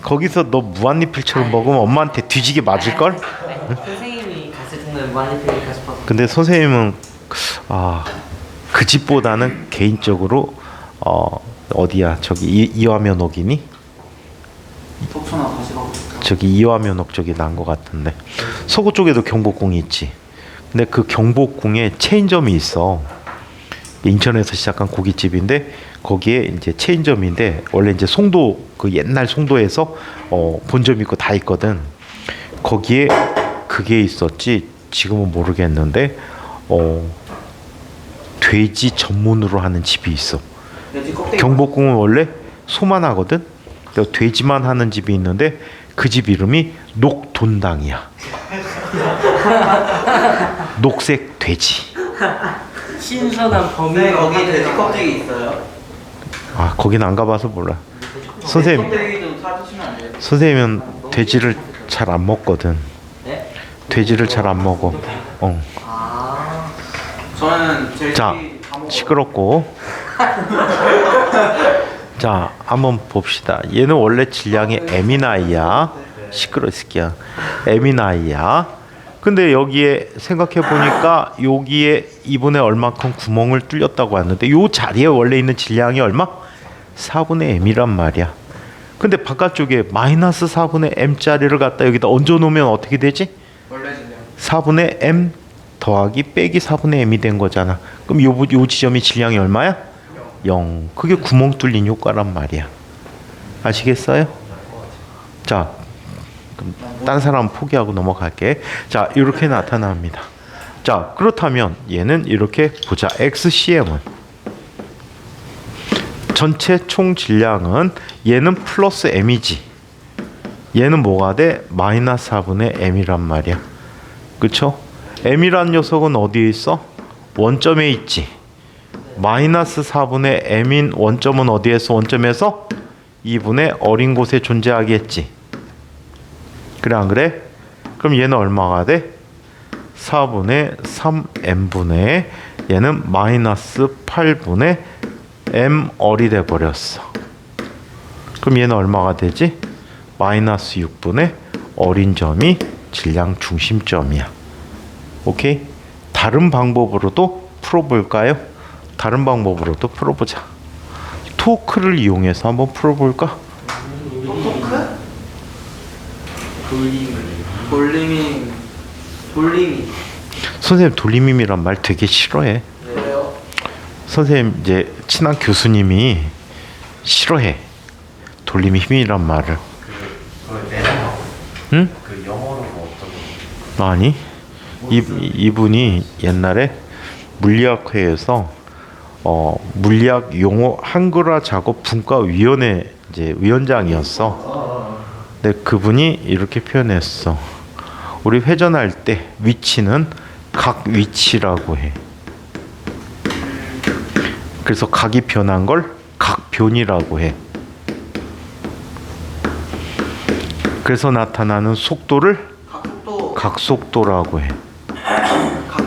거기서 너 무한리필처럼 먹으면 엄마한테 뒤지게 맞을걸? 선생님이 갔을 때는 무한리필일까 싶어서. 근데 선생님은 그 집보다는 개인적으로 어디야 저기 이화면옥이니? 속초나 가시라고. 저기 이화면옥 쪽이 난 것 같은데 서구 쪽에도 경복궁이 있지. 근데 그 경복궁에 체인점이 있어. 인천에서 시작한 고깃집인데 거기에 이제 체인점인데 원래 이제 송도 그 옛날 송도에서 본점 있고 다 있거든. 거기에 그게 있었지. 지금은 모르겠는데 돼지 전문으로 하는 집이 있어. 경복궁은 원래 소만 하거든. 돼지만 하는 집이 있는데 그 집 이름이 녹돈당이야. 녹색 돼지. 신선한 범위. 네, 거기 돼지 껍데기 있어요. 거기는 안 가봐서 몰라. 선생님, 껍데기 좀 사주시면 안 돼요? 선생님은 돼지를 잘 안 먹거든. 네? 돼지를 잘 안 먹어. 저는 돼지 자, 다 먹어요. 시끄럽고. 자, 한번 봅시다. 얘는 원래 질량이 M인 아이야. 시끄러 새끼야. M인 아이야. 근데 여기에 생각해 보니까 여기에 이분에 얼마큼 구멍을 뚫렸다고 하는데 요 자리에 원래 있는 질량이 얼마? 4분의 M이란 말이야. 근데 바깥쪽에 마이너스 4분의 M짜리를 갖다 여기다 얹어 놓으면 어떻게 되지? 원래 질량 4분의 M 더하기 빼기 4분의 M이 된 거잖아. 그럼 요 지점이 질량이 얼마야? 0. 그게 구멍 뚫린 효과란 말이야. 아시겠어요? 자, 그럼 다른 사람 포기하고 넘어갈게. 자, 이렇게 나타납니다. 자, 그렇다면 얘는 이렇게 보자. XCM은 전체 총 질량은 얘는 플러스 M이지. 얘는 뭐가 돼? 마이너스 4분의 M이란 말이야. 그쵸? M이란 녀석은 어디에 있어? 원점에 있지. 마이너스 4분의 M인 원점은 어디에서? 원점에서 2분의 어린 곳에 존재하겠지. 그래 안 그래? 그럼 얘는 얼마가 돼? 4분의 3m분의 얘는 마이너스 8분의 mr이 돼버렸어. 그럼 얘는 얼마가 되지? 마이너스 6분의 어린 점이 질량 중심점이야. 오케이? 다른 방법으로도 풀어볼까요? 다른 방법으로도 풀어보자. 토크를 이용해서 한번 풀어볼까? 토크? 돌림이. 선생님 돌림임이란 말 되게 싫어해. 왜요? 선생님 이제 친한 교수님이 싫어해. 돌림힘이란 말을. 그걸 내려. 응? 그 영어로 뭐 어쩌고. 아니 이분이 옛날에 물리학회에서 물리학 용어 한글화 작업 분과위원회 이제 위원장이었어. 근데 그분이 이렇게 표현했어. 우리 회전할 때 위치는 각 위치라고 해. 그래서 각이 변한 걸 각변이라고 해. 그래서 나타나는 속도를 각속도라고 해.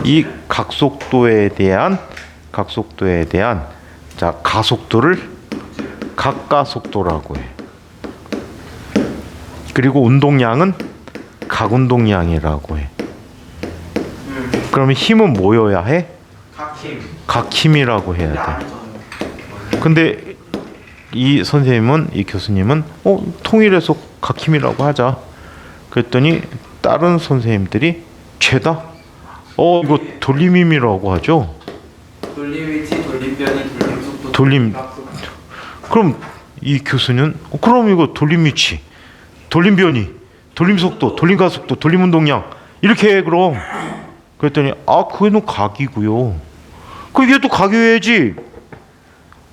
이 각속도에 대한 자 가속도를 각가속도라고 해. 그리고 운동량은 각운동량이라고 해. 그러면 힘은 뭐여야 해? 각힘이라고 해야 돼. 근데 이 선생님은 이 교수님은 통일해서 각힘이라고 하자. 그랬더니 다른 선생님들이 죄다 이거 돌림힘이라고 하죠. 돌림위치, 돌림변이, 돌림속도, 돌림. 각속도. 그럼 이 교수는 그럼 이거 돌림위치, 돌림변이, 돌림속도, 돌림가속도, 돌림운동량 이렇게 해 그럼. 그랬더니 그거는 각이고요. 그 얘도 각이어야지.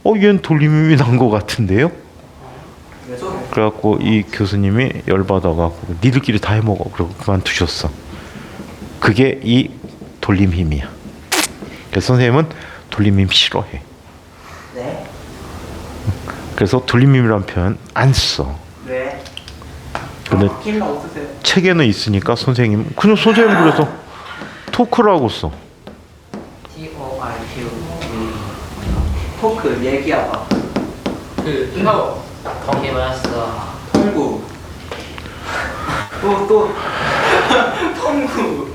얘는 돌림힘이 난 것 같은데요. 그래갖고 이 교수님이 열받아갖고 니들끼리 다 해먹어 그러고 그만두셨어. 그게 이 돌림힘이야. 그래서 선생님은 돌림힘 싫어해. 네. 그래서 돌림힘이라는 표현 안 써. 네. 근데 힘 없으세요? 책에는 있으니까 선생님 그래서 토크라고 써. TORQ. 토크 얘기하다. 혀. 거기 맞았어. 통구. 또 통구.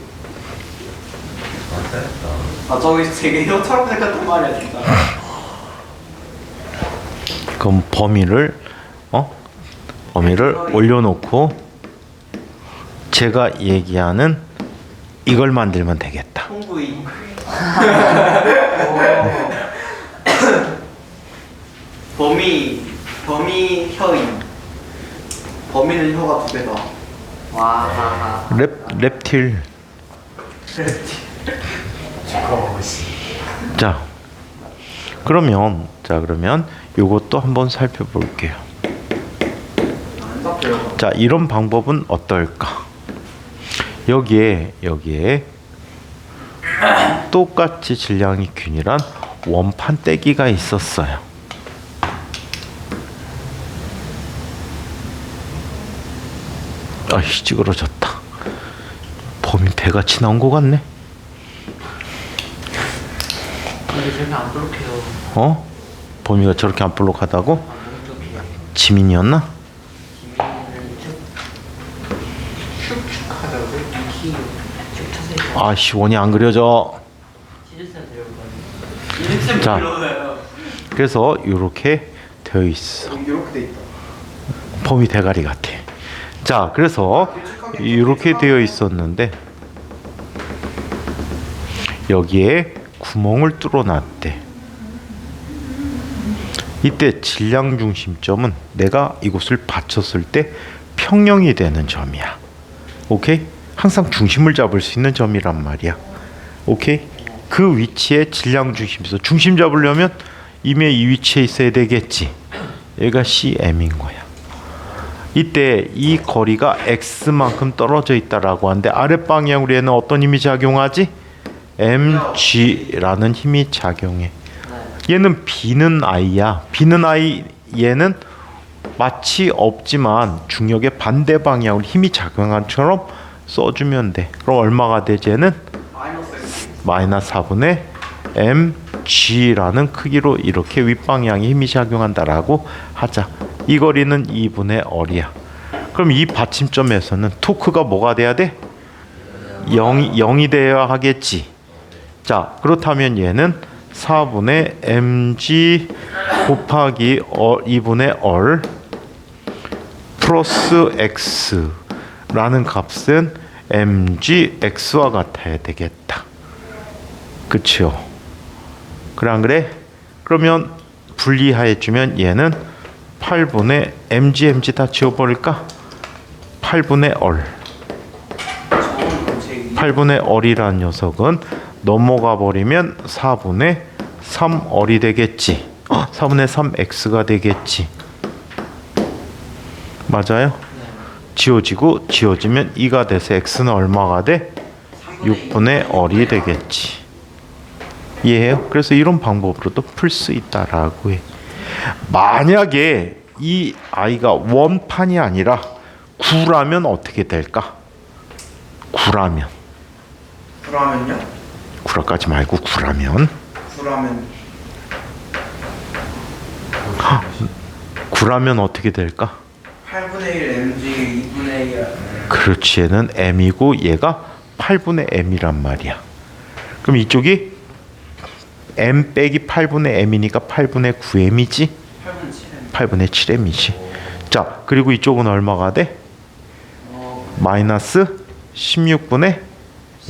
저기 되게 혀처럼 생겼단 말이야 진짜. 그럼 범위를 올려놓고 제가 얘기하는 이걸 만들면 되겠다. 통구이. 범위 혀임. 범위는 혀가 2배다. 와. reptil. 자, 그러면 요것도 한번 살펴볼게요. 자, 이런 방법은 어떨까? 여기에 똑같이 질량이 균일한 원판 떼기가 있었어요. 찌그러졌다. 범위 배같이 나온 것 같네. 근데 저렇게 안 볼게요. 범위가 저렇게 안 볼록하다고? 지민이었나? 원이 안 그려져. 자, 그래서 이렇게 되어 있어. 이렇게 돼 있다. 범위 대가리 같아. 자, 그래서 이렇게 되어 있었는데 여기에 구멍을 뚫어놨대. 이때 질량 중심점은 내가 이곳을 받쳤을 때 평형이 되는 점이야. 오케이? 항상 중심을 잡을 수 있는 점이란 말이야. 오케이? 그 위치에 질량 중심에서 중심 잡으려면 이미 이 위치에 있어야 되겠지. 얘가 CM인 거야. 이때 이 거리가 X만큼 떨어져 있다라고 하는데 아랫방향으로 얘는 어떤 힘이 작용하지? mg라는 힘이 작용해. 얘는 B는 I야. B는 I, 얘는 마치 없지만 중력의 반대 방향으로 힘이 작용한 것처럼 써주면 돼. 그럼 얼마가 되지? 얘는 마이너스 4분의 mg라는 크기로 이렇게 윗방향에 힘이 작용한다라고 하자. 이 거리는 2분의 r이야. 그럼 이 받침점에서는 토크가 뭐가 돼야 돼? 0이 되어야 하겠지. 자, 그렇다면 얘는 4분의 mg 곱하기 2분의 r 플러스 x라는 값은 mgx와 같아야 되겠다. 그치요? 그래 안 그래? 그러면 분리해주면 얘는 8분의 mg 다 지워버릴까? 8분의 r 8분의 r이라는 녀석은 넘어가 버리면 4분의 3r이 되겠지. 4분의 3x가 되겠지. 맞아요? 지워지고 지워지면 2가 돼서 x는 얼마가 돼? 6분의 r이 되겠지. 이해해요? 그래서 이런 방법으로도 풀 수 있다라고 해. 만약에 이 아이가 원판이 아니라 구라면 어떻게 될까? 구라면요? 구라까지 말고 구라면 어떻게 될까? 8분의 1 mg 2분의 1. 그렇지. 얘는 m이고 얘가 8분의 m이란 말이야. 그럼 이쪽이 m 빼기 8분의 m이니까 8분의 9m이지? 8분의 7m이지. 자, 그리고 이쪽은 얼마가 돼? 마이너스 16분의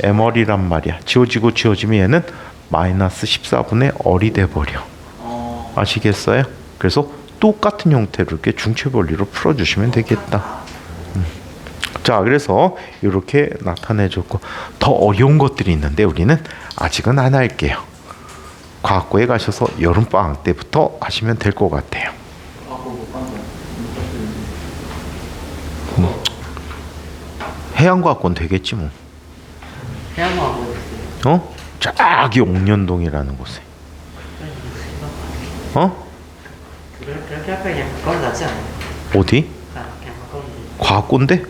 mr이란 말이야. 지워지고 지워지면 얘는 마이너스 14분의 r이 돼버려. 아시겠어요? 그래서 똑같은 형태로 이렇게 중체벌리로 풀어주시면 되겠다. 자, 그래서 이렇게 나타내줬고, 더 어려운 것들이 있는데 우리는 아직은 안 할게요. 과학고에 가셔서 여름방학 때부터 하시면 될 것 같아요. 해양과학고는 되겠지 뭐. 해양과학고 있어요. 저기 옥년동이라는 곳에. 그렇게 할까 그냥 가까운 데 낫지 않아요? 어디? 그냥 가까운 데. 과학고인데?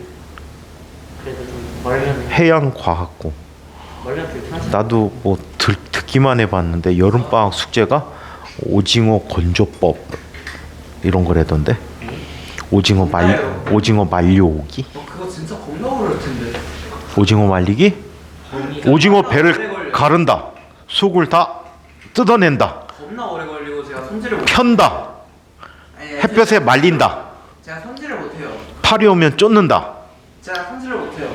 그래도 좀 멀면 해양과학고. 멀면 불편하지. 나도 뭐 듣기만 해봤는데 여름방학 숙제가 오징어 건조법 이런 거라던데. 오징어 말려오기? 그거 진짜 겁나 어려울 텐데. 오징어 말리기? 오징어 배를 가른다. 속을 다 뜯어낸다. 겁나 오래 걸리고 제가 손질을 못. 편다. 햇볕에 말린다. 제가 손질을 못해요. 팔이 오면 쫓는다. 제가 손질을 못해요.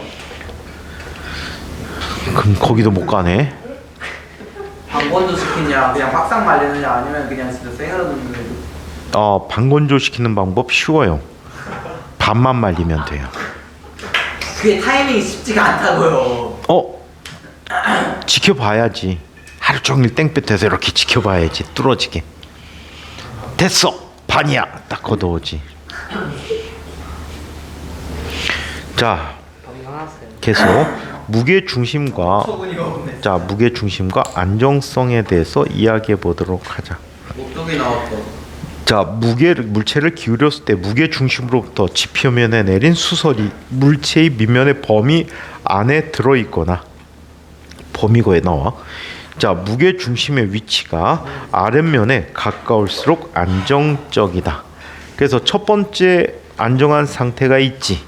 그럼 거기도 못 가네. 방건조 시키냐, 그냥 막상 말리느냐, 아니면 그냥 진짜 생으로 넣는 거. 방건조 시키는 방법 쉬워요. 반만 말리면 돼요. 그게 타이밍이 쉽지가 않다고요. 지켜봐야지. 하루 종일 땡볕에서 이렇게 지켜봐야지. 뚫어지게. 됐어. 반이야. 딱 걷어오지. 자, 계속 무게 중심과 무게 중심과 안정성에 대해서 이야기해 보도록 하자. 목적이 나왔어. 자, 물체를 기울였을 때 무게 중심으로부터 지표면에 내린 수설이 물체의 밑면의 범위 안에 들어 있거나 범위고에 나와. 자, 무게 중심의 위치가 아랫면에 가까울수록 안정적이다. 그래서 첫 번째 안정한 상태가 있지.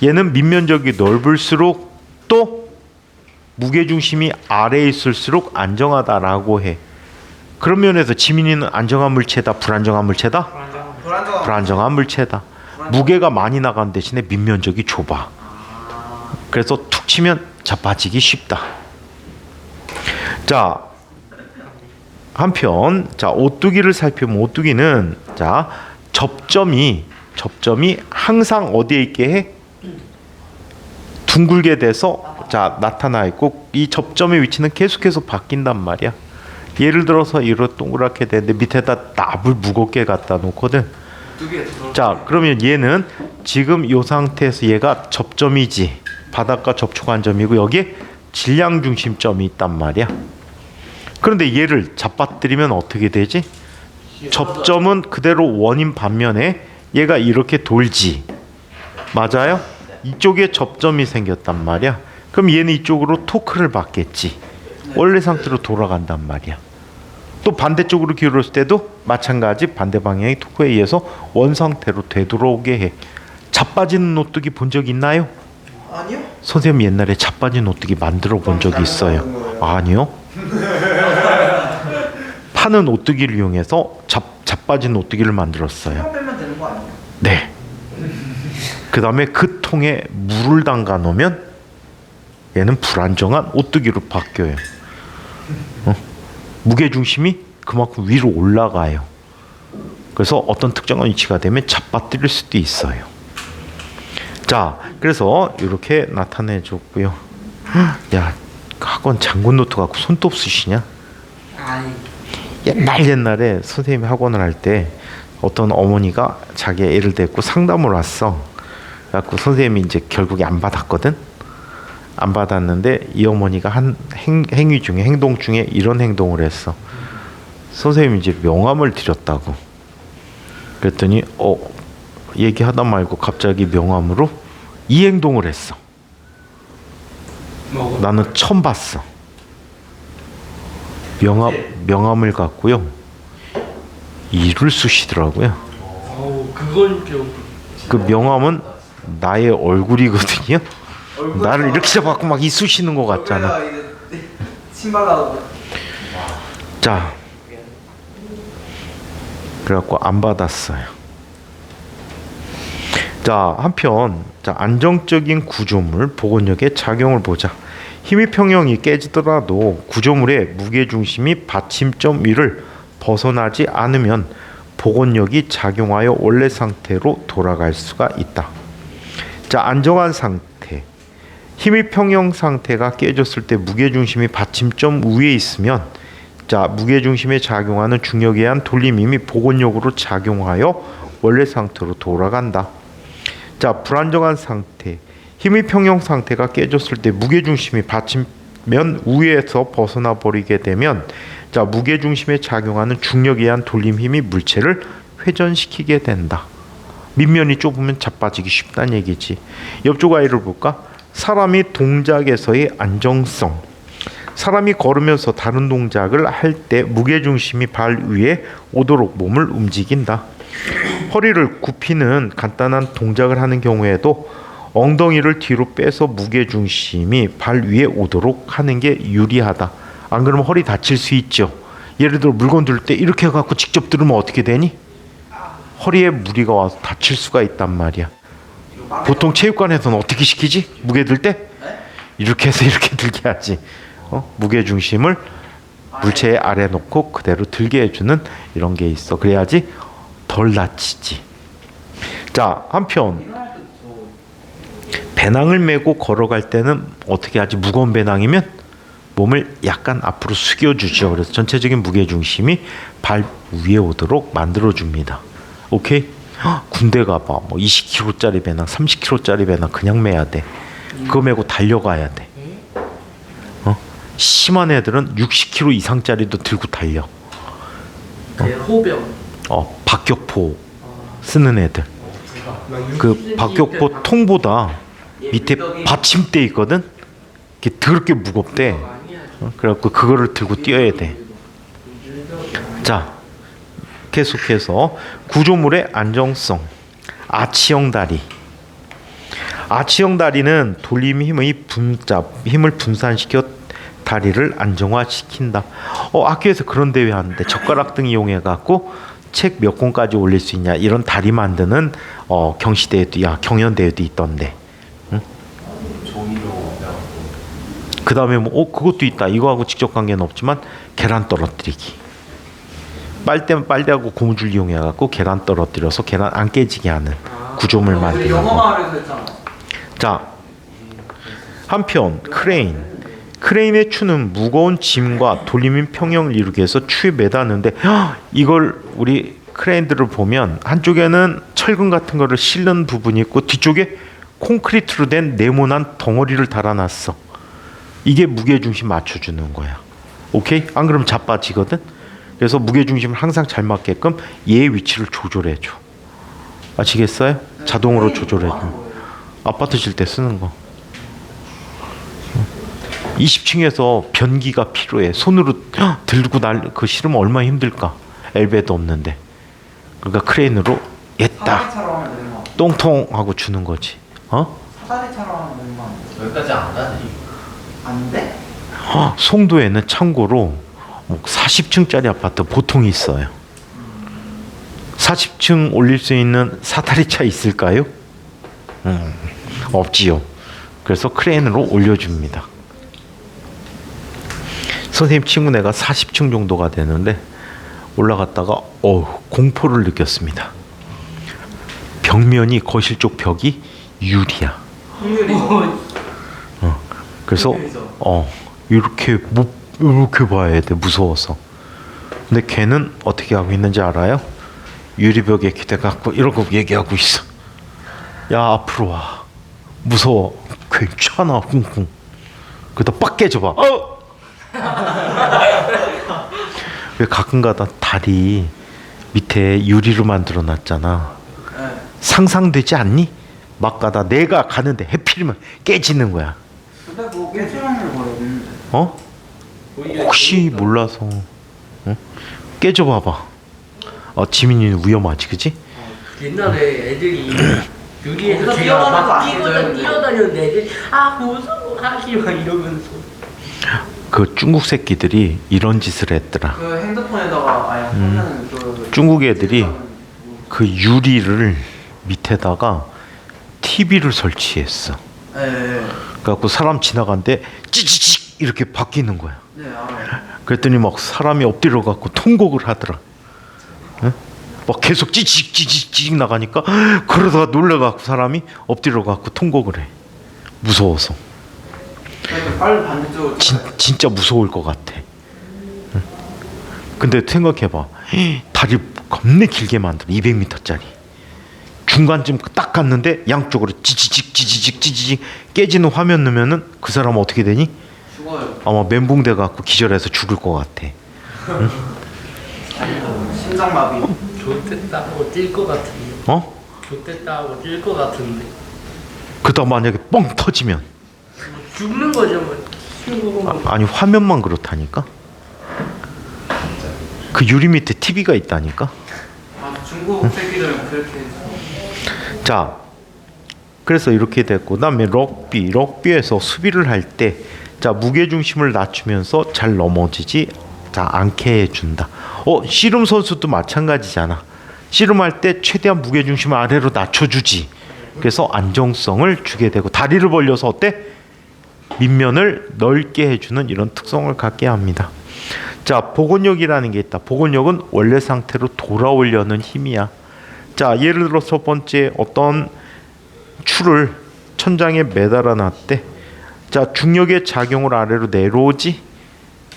얘는 밑면적이 넓을수록 또 무게 중심이 아래에 있을수록 안정하다라고 해. 그런 면에서 지민이는 안정한 물체다, 불안정한 물체다? 불안정한 물체다. 무게가 많이 나간 대신에 밑면적이 좁아. 그래서 툭 치면 자빠지기 쉽다. 자, 한편 오뚜기를 살펴보면 오뚜기는 접점이 항상 어디에 있게 해? 둥글게 돼서 나타나 있고, 이 접점의 위치는 계속해서 바뀐단 말이야. 예를 들어서 이렇게 동그랗게 되는데 밑에다 납을 무겁게 갖다 놓거든. 자, 그러면 얘는 지금 이 상태에서 얘가 접점이지. 바닥과 접촉한 점이고 여기에 질량 중심점이 있단 말이야. 그런데 얘를 잡아뜨리면 어떻게 되지? 접점은 그대로 원인 반면에 얘가 이렇게 돌지. 맞아요? 이쪽에 접점이 생겼단 말이야. 그럼 얘는 이쪽으로 토크를 받겠지. 원래 상태로 돌아간단 말이야. 또 반대쪽으로 기울었을 때도 마찬가지 반대 방향의 토크에 의해서 원상태로 되돌아오게 해. 자빠지는 오뚜기 본 적 있나요? 아니요? 선생님 옛날에 자빠진 오뚜기 만들어 본 적이 있어요. 아니요? 파는 오뚜기를 이용해서 자빠진 오뚜기를 만들었어요. 수영 빼면 되는 거 아니에요? 네. 그 다음에 그 통에 물을 담가 놓으면 얘는 불안정한 오뚜기로 바뀌어요. 무게 중심이 그만큼 위로 올라가요. 그래서 어떤 특정한 위치가 되면 잡아뜨릴 수도 있어요. 자, 그래서 이렇게 나타내 줬고요. 야, 학원 장군 노트 갖고 손톱 쓰시냐? 아이 옛날에 선생님이 학원을 할 때 어떤 어머니가 자기 애를 데리고 상담을 왔어. 그래갖고 선생님이 이제 결국에 안 받았거든. 안 받았는데 이 어머니가 한 행위 중에 행동 중에 이런 행동을 했어. 선생님이 이제 명함을 드렸다고. 그랬더니 얘기하다 말고 갑자기 명함으로 이 행동을 했어. 나는 처음 봤어. 명함을 갖고요. 이를 쑤시더라고요. 그건 좀 그 명함은 나의 얼굴이거든요. 나를 이렇게 잡아갖고 막 이 쑤시는 것 같잖아. 신발하고. 자, 그래갖고 안 받았어요. 자, 한편 안정적인 구조물 복원력의 작용을 보자. 힘의 평형이 깨지더라도 구조물의 무게중심이 받침점 위를 벗어나지 않으면 복원력이 작용하여 원래 상태로 돌아갈 수가 있다. 자, 안정한 상태. 힘의 평형 상태가 깨졌을 때 무게중심이 받침점 위에 있으면 자, 무게중심에 작용하는 중력에 의한 돌림 힘이 복원력으로 작용하여 원래 상태로 돌아간다. 자, 불안정한 상태. 힘의 평형 상태가 깨졌을 때 무게중심이 받침면 위에서 벗어나 버리게 되면 자, 무게중심에 작용하는 중력에 의한 돌림 힘이 물체를 회전시키게 된다. 밑면이 좁으면 자빠지기 쉽다는 얘기지. 옆쪽 아이를 볼까? 사람이 동작에서의 안정성. 사람이 걸으면서 다른 동작을 할 때 무게중심이 발 위에 오도록 몸을 움직인다. 허리를 굽히는 간단한 동작을 하는 경우에도 엉덩이를 뒤로 빼서 무게중심이 발 위에 오도록 하는 게 유리하다. 안 그러면 허리 다칠 수 있죠. 예를 들어 물건 들 때 이렇게 해갖고 직접 들으면 어떻게 되니? 허리에 무리가 와서 다칠 수가 있단 말이야. 보통 체육관에서는 어떻게 시키지? 무게 들 때? 이렇게 해서 이렇게 들게 하지. 무게중심을 물체 아래 놓고 그대로 들게 해주는 이런 게 있어. 그래야지 덜 다치지. 자, 한편 배낭을 메고 걸어갈 때는 어떻게 하지? 무거운 배낭이면 몸을 약간 앞으로 숙여주죠. 그래서 전체적인 무게중심이 발 위에 오도록 만들어줍니다. 오케이? 군대 가봐. 뭐 20kg짜리 배낭, 30kg짜리 배낭 그냥 메야 돼. 그거 메고 달려가야 돼. 심한 애들은 60kg 이상짜리도 들고 달려. 호병 박격포 쓰는 애들. 그 박격포 통보다 밑에 받침대 있거든. 그게 더럽게 무겁대. 그래갖고 그거를 들고 뛰어야 돼. 자, 계속해서 구조물의 안정성. 아치형 다리. 아치형 다리는 돌림 힘을 분산시켜 다리를 안정화시킨다. 학교에서 그런 대회 하는데 젓가락 등 이용해 갖고 책 몇 권까지 올릴 수 있냐 이런 다리 만드는 경시대회도 경연대회도 있던데. 응? 그 다음에 그것도 있다. 이거하고 직접 관계는 없지만 계란 떨어뜨리기. 빨대하고 고무줄 이용해 갖고 계란 떨어뜨려서 계란 안 깨지게 하는 구조물 만드는 영어 거. 마을에서 했잖아. 자, 한편 크레인의 추는 무거운 짐과 돌림인 평형을 이루기 위해서 추에 매다는데 이걸 우리 크레인들을 보면 한쪽에는 철근 같은 거를 실는 부분이 있고 뒤쪽에 콘크리트로 된 네모난 덩어리를 달아놨어. 이게 무게중심 맞춰주는 거야. 오케이? 안 그러면 자빠지거든. 그래서 무게중심을 항상 잘 맞게끔 얘의 위치를 조절해줘. 아시겠어요? 자동으로 조절해줘. 아파트 질 때 쓰는 거. 20층에서 변기가 필요해. 손으로 들고 그 실으면 얼마나 힘들까. 엘베도 없는데. 그러니까 크레인으로 옛다 사다리차로 하면 되는 거. 똥통 하고 주는 거지. 사다리차로 하면 되는 거. 여기까지 안 가지. 안 돼? 송도에는 참고로 40층짜리 아파트 보통 있어요. 40층 올릴 수 있는 사다리차 있을까요? 없지요. 그래서 크레인으로 올려줍니다. 선생님 친구네가 40층 정도가 되는데 올라갔다가 공포를 느꼈습니다. 벽면이 거실 쪽 벽이 유리야. 그래서 이렇게 봐야 돼. 무서워서. 근데 걔는 어떻게 하고 있는지 알아요? 유리벽에 기대갖고 이러고 얘기하고 있어. 야 앞으로 와. 무서워. 괜찮아. 쿵쿵. 그러다 빡 깨져봐. 왜 가끔가다 다리 밑에 유리로 만들어 놨잖아. 네. 상상되지 않니? 막 가다 내가 가는데 해필이면 깨지는 거야. 근데 뭐 깨지는 거 없는데. 혹시 몰라서 깨져봐봐. 지민이는 위험하지, 그치? 옛날에 애들이 유리에서 거기서 제가 뛰어다녀도 막 안 깨져요, 근데. 뛰어다녔는데 애들이 무서워 하기 막 이러면서. 그 중국 새끼들이 이런 짓을 했더라. 그 핸드폰에다가 하면은 그 중국 애들이 그 유리를 밑에다가 TV를 설치했어. 네. 그래갖고 사람 지나간데 찌찌찌 이렇게 바뀌는 거야. 네 알아요. 그랬더니 막 사람이 엎드려 갖고 통곡을 하더라. 응? 막 계속 찌직 나가니까 그러다가 놀래갖고 사람이 엎드려 갖고 통곡을 해. 무서워서. 그래서 빨리 반대쪽으로. 진짜 무서울 것 같아. 응? 근데 생각해봐. 다리 겁내 길게 만들어. 200m짜리. 중간쯤 딱 갔는데 양쪽으로 찌지직 깨지는 화면 넣으면은 그 사람은 어떻게 되니? 죽어요. 아마 멘붕돼 갖고 기절해서 죽을 것 같아. 심장마비. 좋댔다고 뛸 것 같은데. 좋댔다고 뛸 것 같은데. 그러다 만약에 뻥 터지면 죽는 거죠 뭐. 아니 화면만 그렇다니까. 그 유리 밑에 TV가 있다니까. 중국 새끼들은 그렇게 해서. 자, 그래서 이렇게 됐고, 그다음에 럭비에서 수비를 할 때, 자 무게 중심을 낮추면서 잘 넘어지지 않게 해준다. 씨름 선수도 마찬가지잖아. 씨름할 때 최대한 무게 중심을 아래로 낮춰주지. 그래서 안정성을 주게 되고, 다리를 벌려서 어때? 밑면을 넓게 해주는 이런 특성을 갖게 합니다. 자, 복원력이라는 게 있다. 복원력은 원래 상태로 돌아오려는 힘이야. 자, 예를 들어 첫 번째 어떤 줄을 천장에 매달아 놨대. 자, 중력의 작용을 아래로 내려오지?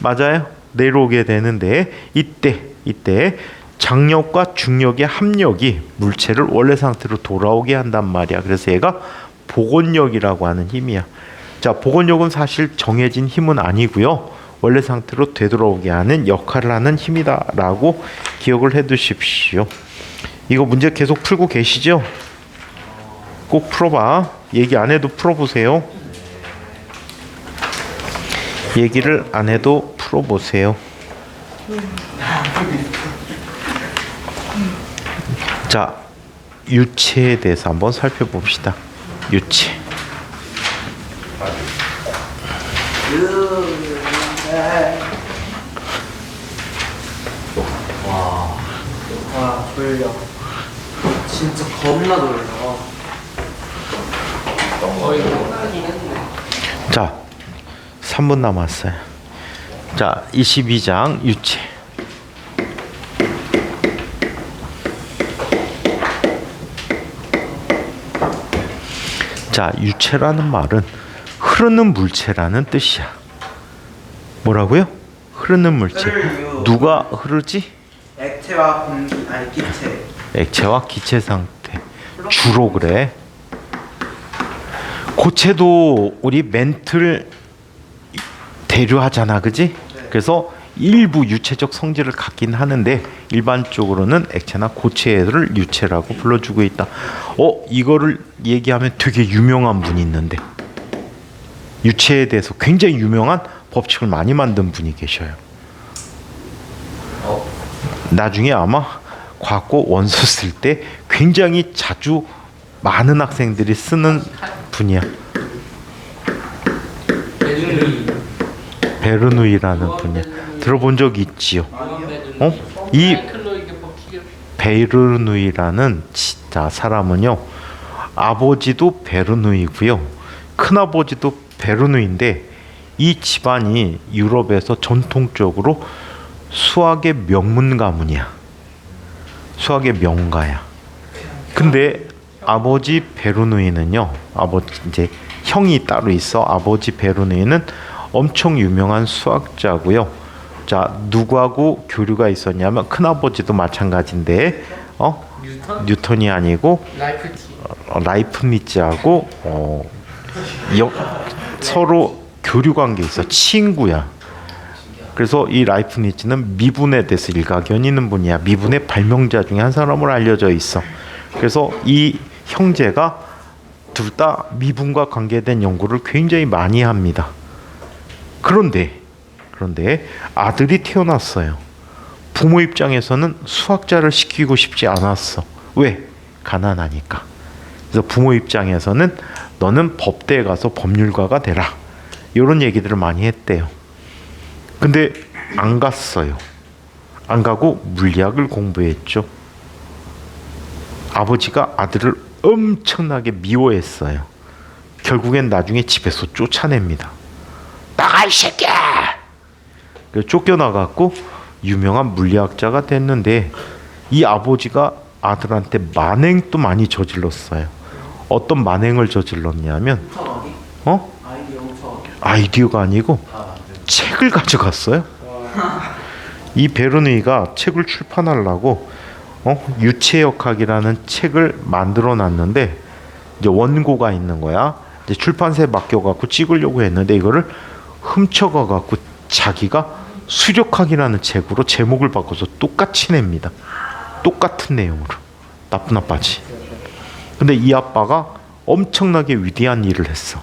맞아요? 내려오게 되는데 이때 장력과 중력의 합력이 물체를 원래 상태로 돌아오게 한단 말이야. 그래서 얘가 복원력이라고 하는 힘이야. 자, 복원력은 사실 정해진 힘은 아니고요. 원래 상태로 되돌아오게 하는 역할을 하는 힘이다라고 기억을 해 두십시오. 이거 문제 계속 풀고 계시죠? 꼭 풀어봐. 얘기 안 해도 풀어보세요. 얘기를 안 해도 풀어보세요. 자, 유체에 대해서 한번 살펴봅시다. 유체. 와 졸려. 진짜 겁나 졸려. 자, 3분 남았어요. 자, 22장 유체. 자, 유체라는 말은 흐르는 물체라는 뜻이야. 뭐라고요? 흐르는 물체. 누가 흐르지? 액체와 공기, 아니 기체. 액체와 기체 상태. 주로 그래. 고체도 우리 멘틀 대류하잖아, 그지? 그래서 일부 유체적 성질을 갖긴 하는데 일반적으로는 액체나 고체를 유체라고 불러주고 있다. 이거를 얘기하면 되게 유명한 분이 있는데 유체에 대해서 굉장히 유명한 법칙을 많이 만든 분이 계셔요. 나중에 아마 과학고 원서 쓸 때 굉장히 자주 많은 학생들이 쓰는 분이야. 베르누이라는 분이야. 들어본 적 있지요? 이 베르누이라는 진짜 사람은요, 아버지도 베르누이고요, 큰아버지도 베르누이인데 이 집안이 유럽에서 전통적으로 수학의 명문 가문이야. 수학의 명가야. 근데 아버지 베르누이는요, 이제 형이 따로 있어. 아버지 베르누이는 엄청 유명한 수학자고요. 자, 누구하고 교류가 있었냐면 큰아버지도 마찬가지인데 뉴턴이 아니고 라이프니츠하고 서로 교류 관계 있어. 친구야. 그래서 이 라이프니츠는 미분에 대해서 일가견이 있는 분이야. 미분의 발명자 중에 한 사람으로 알려져 있어. 그래서 이 형제가 둘 다 미분과 관계된 연구를 굉장히 많이 합니다. 그런데 아들이 태어났어요. 부모 입장에서는 수학자를 시키고 싶지 않았어. 왜? 가난하니까. 그래서 부모 입장에서는 너는 법대에 가서 법률가가 되라, 이런 얘기들을 많이 했대요. 근데 안 갔어요. 안 가고 물리학을 공부했죠. 아버지가 아들을 엄청나게 미워했어요. 결국엔 나중에 집에서 쫓아냅니다. 나가 이 새끼야! 쫓겨나갖고 유명한 물리학자가 됐는데 이 아버지가 아들한테 만행도 많이 저질렀어요. 어떤 만행을 저질렀냐면 아이디어가 아니고 책을 가져갔어요. 이 베르누이가 책을 출판하려고 유체역학이라는 책을 만들어 놨는데 이제 원고가 있는 거야. 이제 출판사에 맡겨갖고 찍으려고 했는데 이거를 훔쳐가 갖고 자기가 수력학이라는 책으로 제목을 바꿔서 똑같이 냅니다. 똑같은 내용으로. 나쁜 아빠지. 근데 이 아빠가 엄청나게 위대한 일을 했어.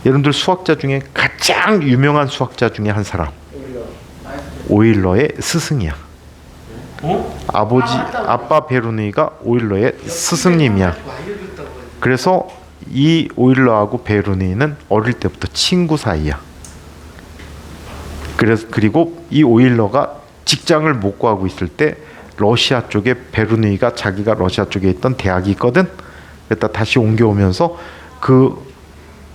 여러분들 수학자 중에 가장 유명한 수학자 중에 한 사람, 오일러의 스승이야. 아빠 베르누이가 오일러의 스승님이야. 그래서 이 오일러하고 베르누이는 어릴 때부터 친구 사이야. 그리고 이 오일러가 직장을 못 구하고 있을 때 러시아 쪽에 베르누이가 자기가 러시아 쪽에 있던 대학이 있거든. 그랬다 다시 옮겨오면서 그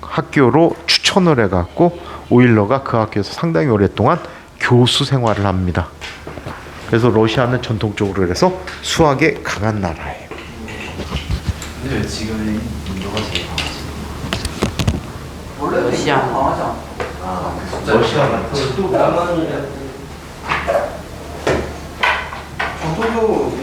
학교로 추천을 해갖고 오일러가 그 학교에서 상당히 오랫동안 교수 생활을 합니다. 그래서 러시아는 전통적으로 그래서 수학에 강한 나라예요. 근데 왜 지금의 인도가 제일 강하지? 원래 러시아. 강하지 않아? 러시아가 전통적으로